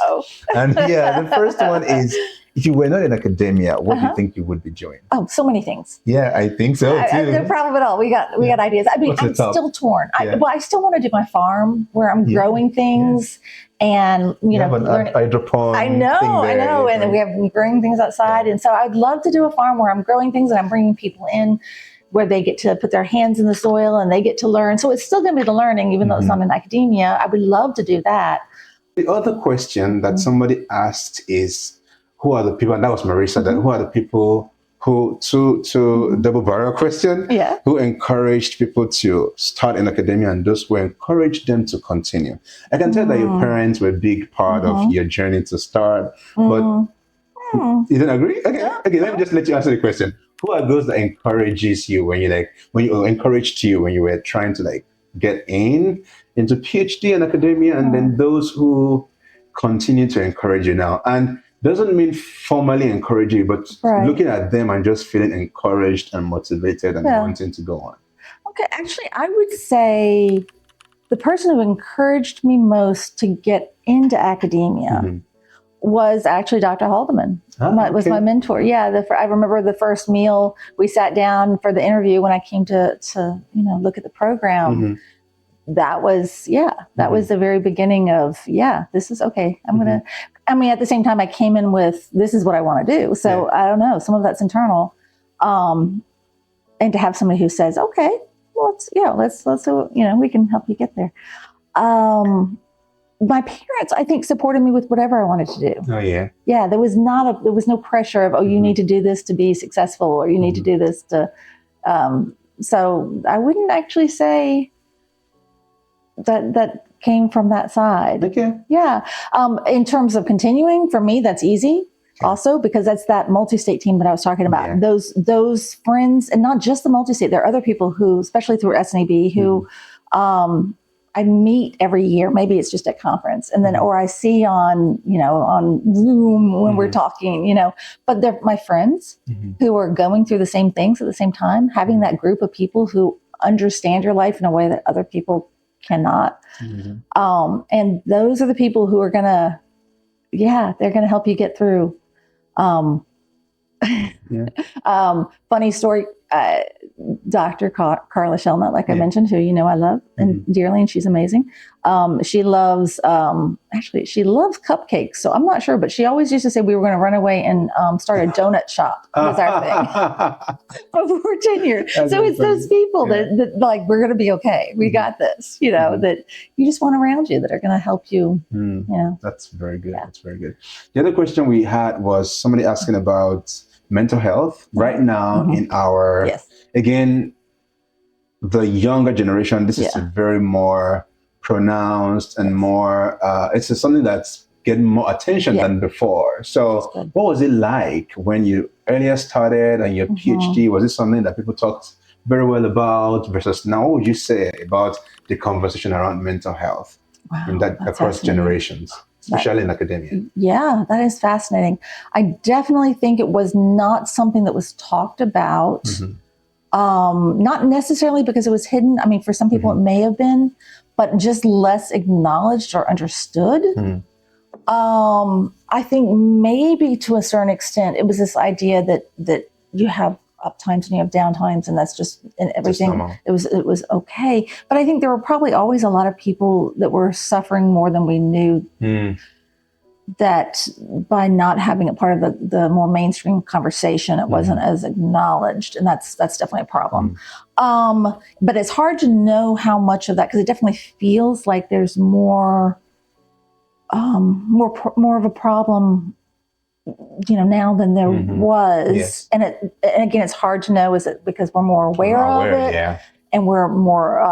And the first one is, if you were not in academia, what do you think you would be doing? Oh, so many things. Yeah, I think so too. No problem at all. We got ideas. I mean, I'm still torn. I still want to do my farm where I'm growing things and hydroponic. I know, and we have growing things outside, and so I'd love to do a farm where I'm growing things and I'm bringing people in, where they get to put their hands in the soil and they get to learn. So it's still going to be the learning, even though it's not in academia. I would love to do that. The other question that somebody asked is, who are the people, and that was Marisa, that who are the people who, to double barrel question, who encouraged people to start in academia and those who encouraged them to continue? I can tell that your parents were a big part of your journey to start, but you don't agree? Okay, let me just let you answer the question. Who are those that encourages you when you encouraged you when you were trying to get into PhD and academia, and then those who continue to encourage you now? And doesn't mean formally encourage you, but looking at them and just feeling encouraged and motivated and wanting to go on. Okay, actually, I would say the person who encouraged me most to get into academia was actually Dr. Haldeman. Was my mentor. Yeah, I remember the first meal we sat down for the interview when I came to look at the program. That was the very beginning of this is okay. At the same time, I came in with, this is what I want to do. So I don't know, some of that's internal. And to have somebody who says, okay, well, let's we can help you get there. My parents, I think, supported me with whatever I wanted to do. Oh yeah. Yeah. There was no pressure of, you need to do this to be successful, or you need to do this to, so I wouldn't actually say that came from that side. Okay. Yeah. In terms of continuing, for me, that's easy also, because that's that multi-state team that I was talking about. Yeah. Those friends, and not just the multi-state, there are other people who, especially through SNAB, who I meet every year. Maybe it's just at conference, and then, or I see on Zoom when we're talking, but they're my friends who are going through the same things at the same time. Having that group of people who understand your life in a way that other people cannot. And those are the people who are gonna, they're gonna help you get through. Funny story, Dr. Carla Shelnut, like I mentioned, who I love and dearly, and she's amazing. She loves she loves cupcakes. So I'm not sure, but she always used to say we were going to run away and start a donut shop. Was our thing before tenure. So it's those people that like, we're going to be okay. We got this. That you just want around you that are going to help you. That's very good. That's very good. The other question we had was somebody asking about mental health right now in our, again, the younger generation. This is very more pronounced and more, it's something that's getting more attention than before. So what was it like when you earlier started and your PhD? Was it something that people talked very well about versus now? What would you say about the conversation around mental health in that across generations? especially in academia. Yeah, that is fascinating. I definitely think it was not something that was talked about. Not necessarily because it was hidden. I mean, for some people it may have been, but just less acknowledged or understood. I think maybe to a certain extent, it was this idea that you have up times and you have down times, and that's just and everything. It was okay. But I think there were probably always a lot of people that were suffering more than we knew. That by not having it part of the more mainstream conversation, it wasn't as acknowledged, and that's definitely a problem. But it's hard to know how much of that, because it definitely feels like there's more of a problem, now than there was. Yes. And again, it's hard to know. Is it because we're more aware of it? Yeah. And we're more,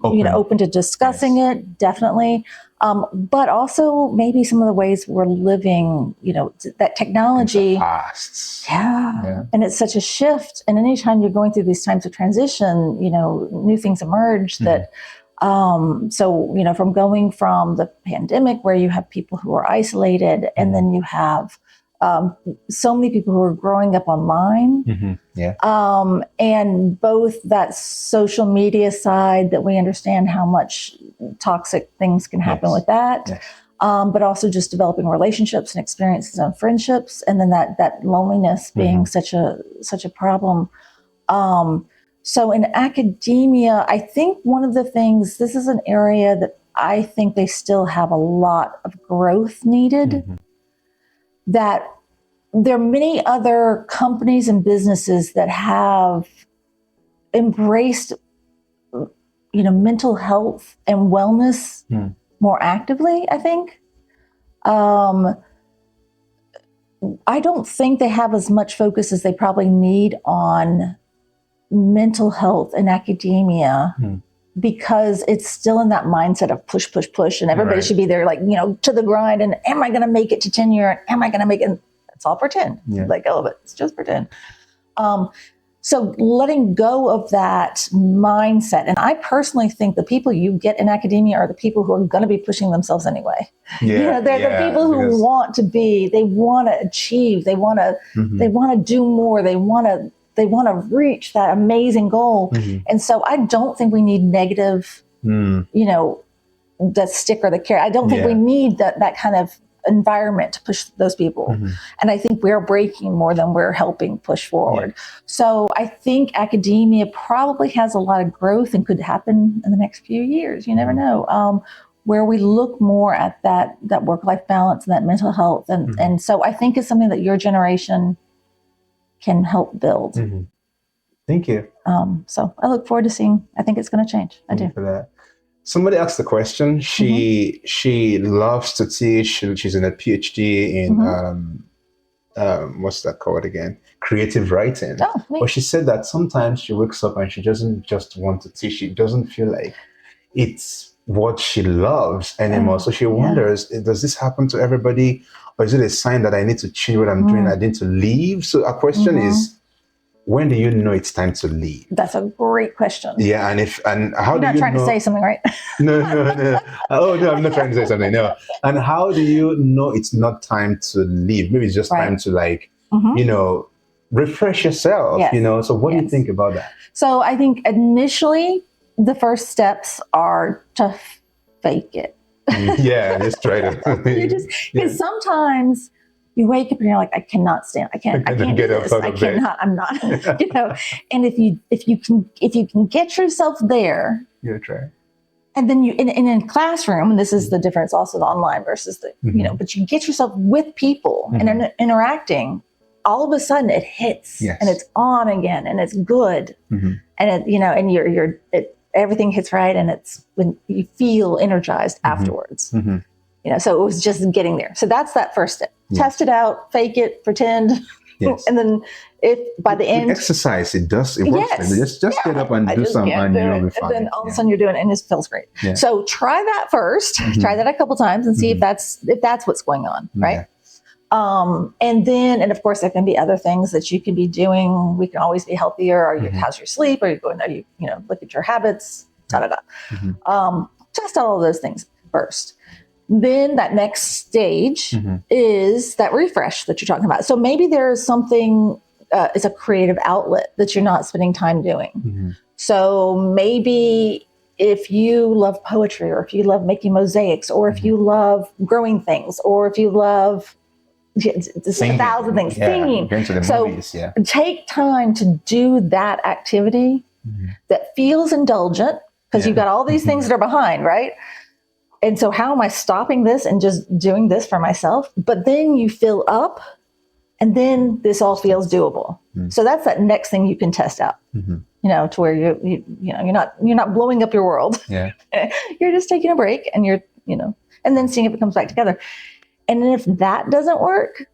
open to discussing it, definitely. But also maybe some of the ways we're living, that technology. Yeah. And it's such a shift. And anytime you're going through these times of transition, new things emerge that, from going from the pandemic where you have people who are isolated, and then you have so many people who are growing up online. And both that social media side that we understand how much toxic things can happen with that, but also just developing relationships and experiences and friendships, and then that loneliness being such a problem. So in academia, I think one of the things, this is an area that I think they still have a lot of growth needed. That there are many other companies and businesses that have embraced, mental health and wellness more actively, I think. I don't think they have as much focus as they probably need on mental health in academia, because it's still in that mindset of push, push, push, and everybody should be there, to the grind. And am I going to make it to tenure? Am I going to make it? It's all pretend. Let go of it. It's just pretend. So letting go of that mindset. And I personally think the people you get in academia are the people who are going to be pushing themselves anyway. They're the people who want to be, they want to achieve, they want to do more, they want to reach that amazing goal. And so I don't think we need negative, the stick or the carrot. I don't think we need that kind of environment to push those people. And I think we're breaking more than we're helping push forward. So I think academia probably has a lot of growth and could happen in the next few years. You never know. Where we look more at that work-life balance and that mental health. And so I think it's something that your generation can help build. Thank you. So I look forward to seeing. I think it's going to change. I do. For that. Somebody asked the question. She loves to teach. She's in a PhD in what's that called again? Creative writing. Oh, neat. But she said that sometimes she wakes up and she doesn't just want to teach. She doesn't feel like it's what she loves anymore. So she wonders, does this happen to everybody? Or is it a sign that I need to change what I'm doing? I need to leave? So our question is, when do you know it's time to leave? That's a great question. Yeah, and how You're do you know? You're not trying to say something, right? No. Oh, no, I'm not trying to say something, no. And how do you know it's not time to leave? Maybe it's just time to refresh yourself, So what do you think about that? So I think initially the first steps are to fake it. Just try to. Because sometimes you wake up and you're like, I cannot stand. I can't get do up this. out I of bed. cannot. I'm not. And if you can get yourself there, Try. and then in a classroom, and this is the difference also the online versus the but you get yourself with people and interacting. All of a sudden, it hits and it's on again, and it's good, and and everything hits right, and it's when you feel energized afterwards. So it was just getting there. So that's that first step. Test it out, fake it, pretend. And then if by the end exercise, it works. Just get up and do something and you'll be fine. And then all of a sudden you're doing it and it feels great. So try that first. Try that a couple times and see if that's what's going on, right? And of course there can be other things that you can be doing. We can always be healthier. How's your sleep? Are you going? Are you look at your habits? Test out all those things first. then that next stage is that refresh that you're talking about. So maybe there's something, it's a creative outlet that you're not spending time doing. So maybe if you love poetry, or if you love making mosaics, or if you love growing things, or if you love singing, 1,000 things, singing. Going to the movies, take time to do that activity that feels indulgent, because you've got all these things that are behind, right? And so how am I stopping this and just doing this for myself? But then you fill up, and then this all feels doable. So that's that next thing you can test out, to where you're not blowing up your world. You're just taking a break, and and then seeing if it comes back together. And then if that doesn't work,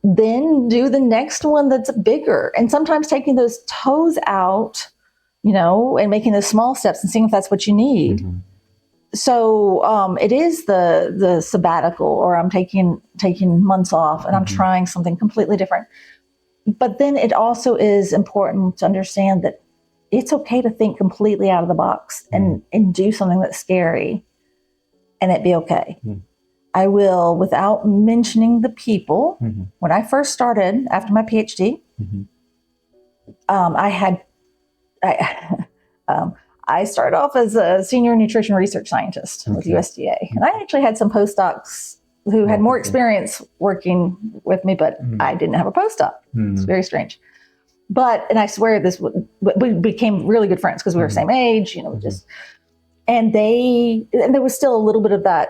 then do the next one that's bigger. And sometimes taking those toes out, and making those small steps and seeing if that's what you need. So it is the sabbatical, or I'm taking months off and I'm trying something completely different. But then it also is important to understand that it's okay to think completely out of the box and do something that's scary, and it be okay. I will, without mentioning the people, when I first started after my PhD, I started off as a senior nutrition research scientist with USDA. And I actually had some postdocs who had more experience working with me, but I didn't have a postdoc. It's very strange. And I swear we became really good friends because we were the same age, and there was still a little bit of that,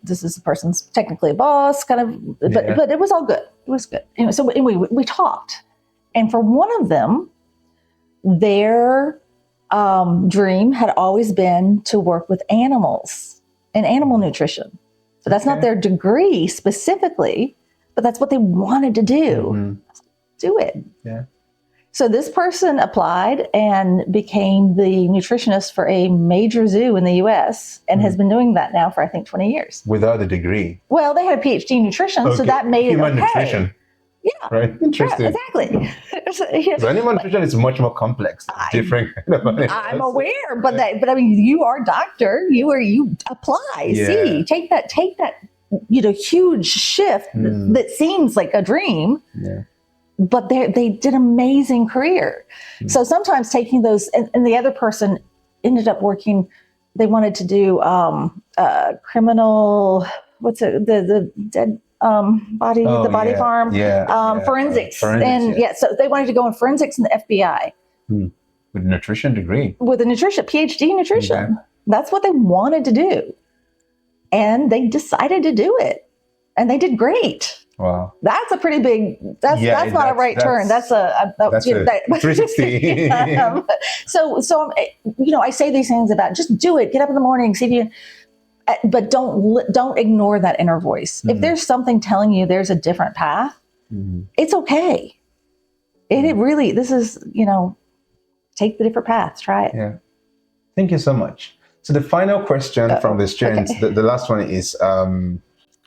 this is the person's technically a boss kind of, but it was all good. It was good. So anyway, we talked. And for one of them, their dream had always been to work with animals and animal nutrition. So that's not their degree specifically, but that's what they wanted to do. Do it. So this person applied and became the nutritionist for a major zoo in the U.S. and has been doing that now for, I think, 20 years. Without a degree? Well, they had a PhD in nutrition, so that made Human it okay. nutrition. Yeah. Right. Interesting. Yeah, exactly. So animal nutrition is much more complex. Different. I'm aware, but I mean, you are a doctor. You apply. See, take that huge shift that seems like a dream. But they did amazing career. So sometimes taking those, and the other person ended up working. They wanted to do criminal. What's it? The dead. Body farm, forensics. And so they wanted to go in forensics in the FBI. With a nutrition degree. With a PhD in nutrition. That's what they wanted to do. And they decided to do it. And they did great. Wow. That's a pretty big, that's not a right turn. That's a 360. So I say these things about just do it, get up in the morning, see if you, but don't ignore that inner voice. If there's something telling you there's a different path, it's okay. It really, this is, take the different path, try it. Yeah. Thank you so much. So the final question from the students, the last one is,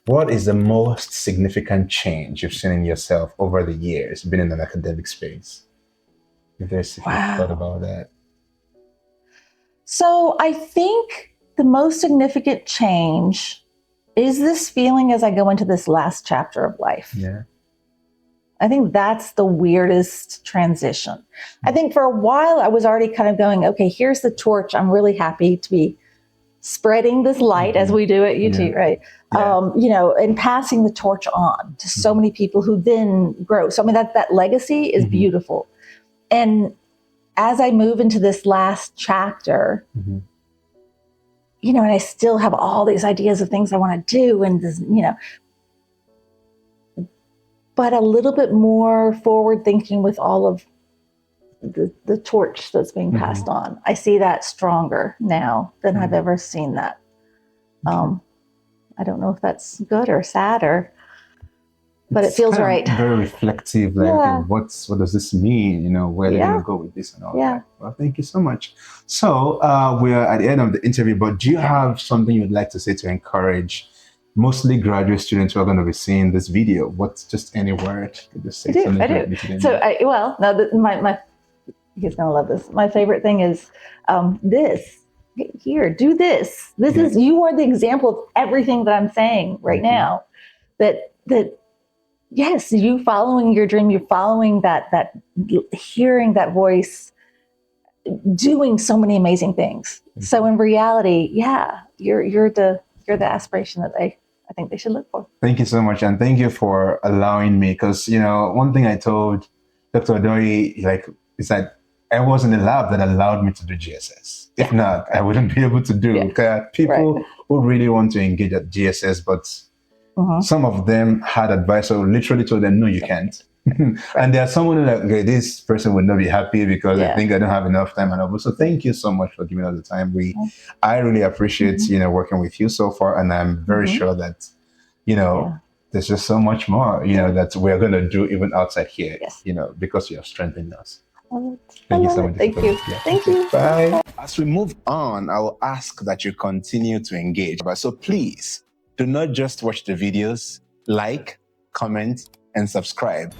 what is the most significant change you've seen in yourself over the years, being in an academic space? If you've thought about that. So I think the most significant change is this feeling as I go into this last chapter of life. I think that's the weirdest transition. I think for a while I was already kind of going, okay, here's the torch. I'm really happy to be spreading this light as we do at UT, right? And passing the torch on to so many people who then grow. So I mean, that legacy is beautiful. And as I move into this last chapter, and I still have all these ideas of things I want to do and this, but a little bit more forward thinking with all of the torch that's being passed on. I see that stronger now than I've ever seen that. I don't know if that's good or sad but it feels right. Very reflective. Like, what does this mean? Where do you go with this and all that? Well, thank you so much. So we're at the end of the interview, but do you have something you'd like to say to encourage mostly graduate students who are going to be seeing this video? What's just any word? Just say I do. So, he's going to love this. My favorite thing is this. here, do this. This is, you are the example of everything that I'm saying right now. That yes, you following your dream, you're following that hearing that voice, doing so many amazing things. So in reality, yeah, you're the aspiration that I think they should look for. Thank you so much, and thank you for allowing me. Because one thing I told Dr. Odoi, is that I was in the lab that allowed me to do GSS. If not, I wouldn't be able to do. People who really want to engage at GSS, but some of them had advice or literally told them, no, you can't. And there are someone who like, okay, this person would not be happy because I think I don't have enough time. And also, thank you so much for giving us the time. I really appreciate, working with you so far. And I'm very sure that, there's just so much more, that we're going to do even outside here, because you have strengthened us. Thank you so much. Thank you. Thank you. Bye. As we move on, I will ask that you continue to engage. So please do not just watch the videos, like, comment, and subscribe.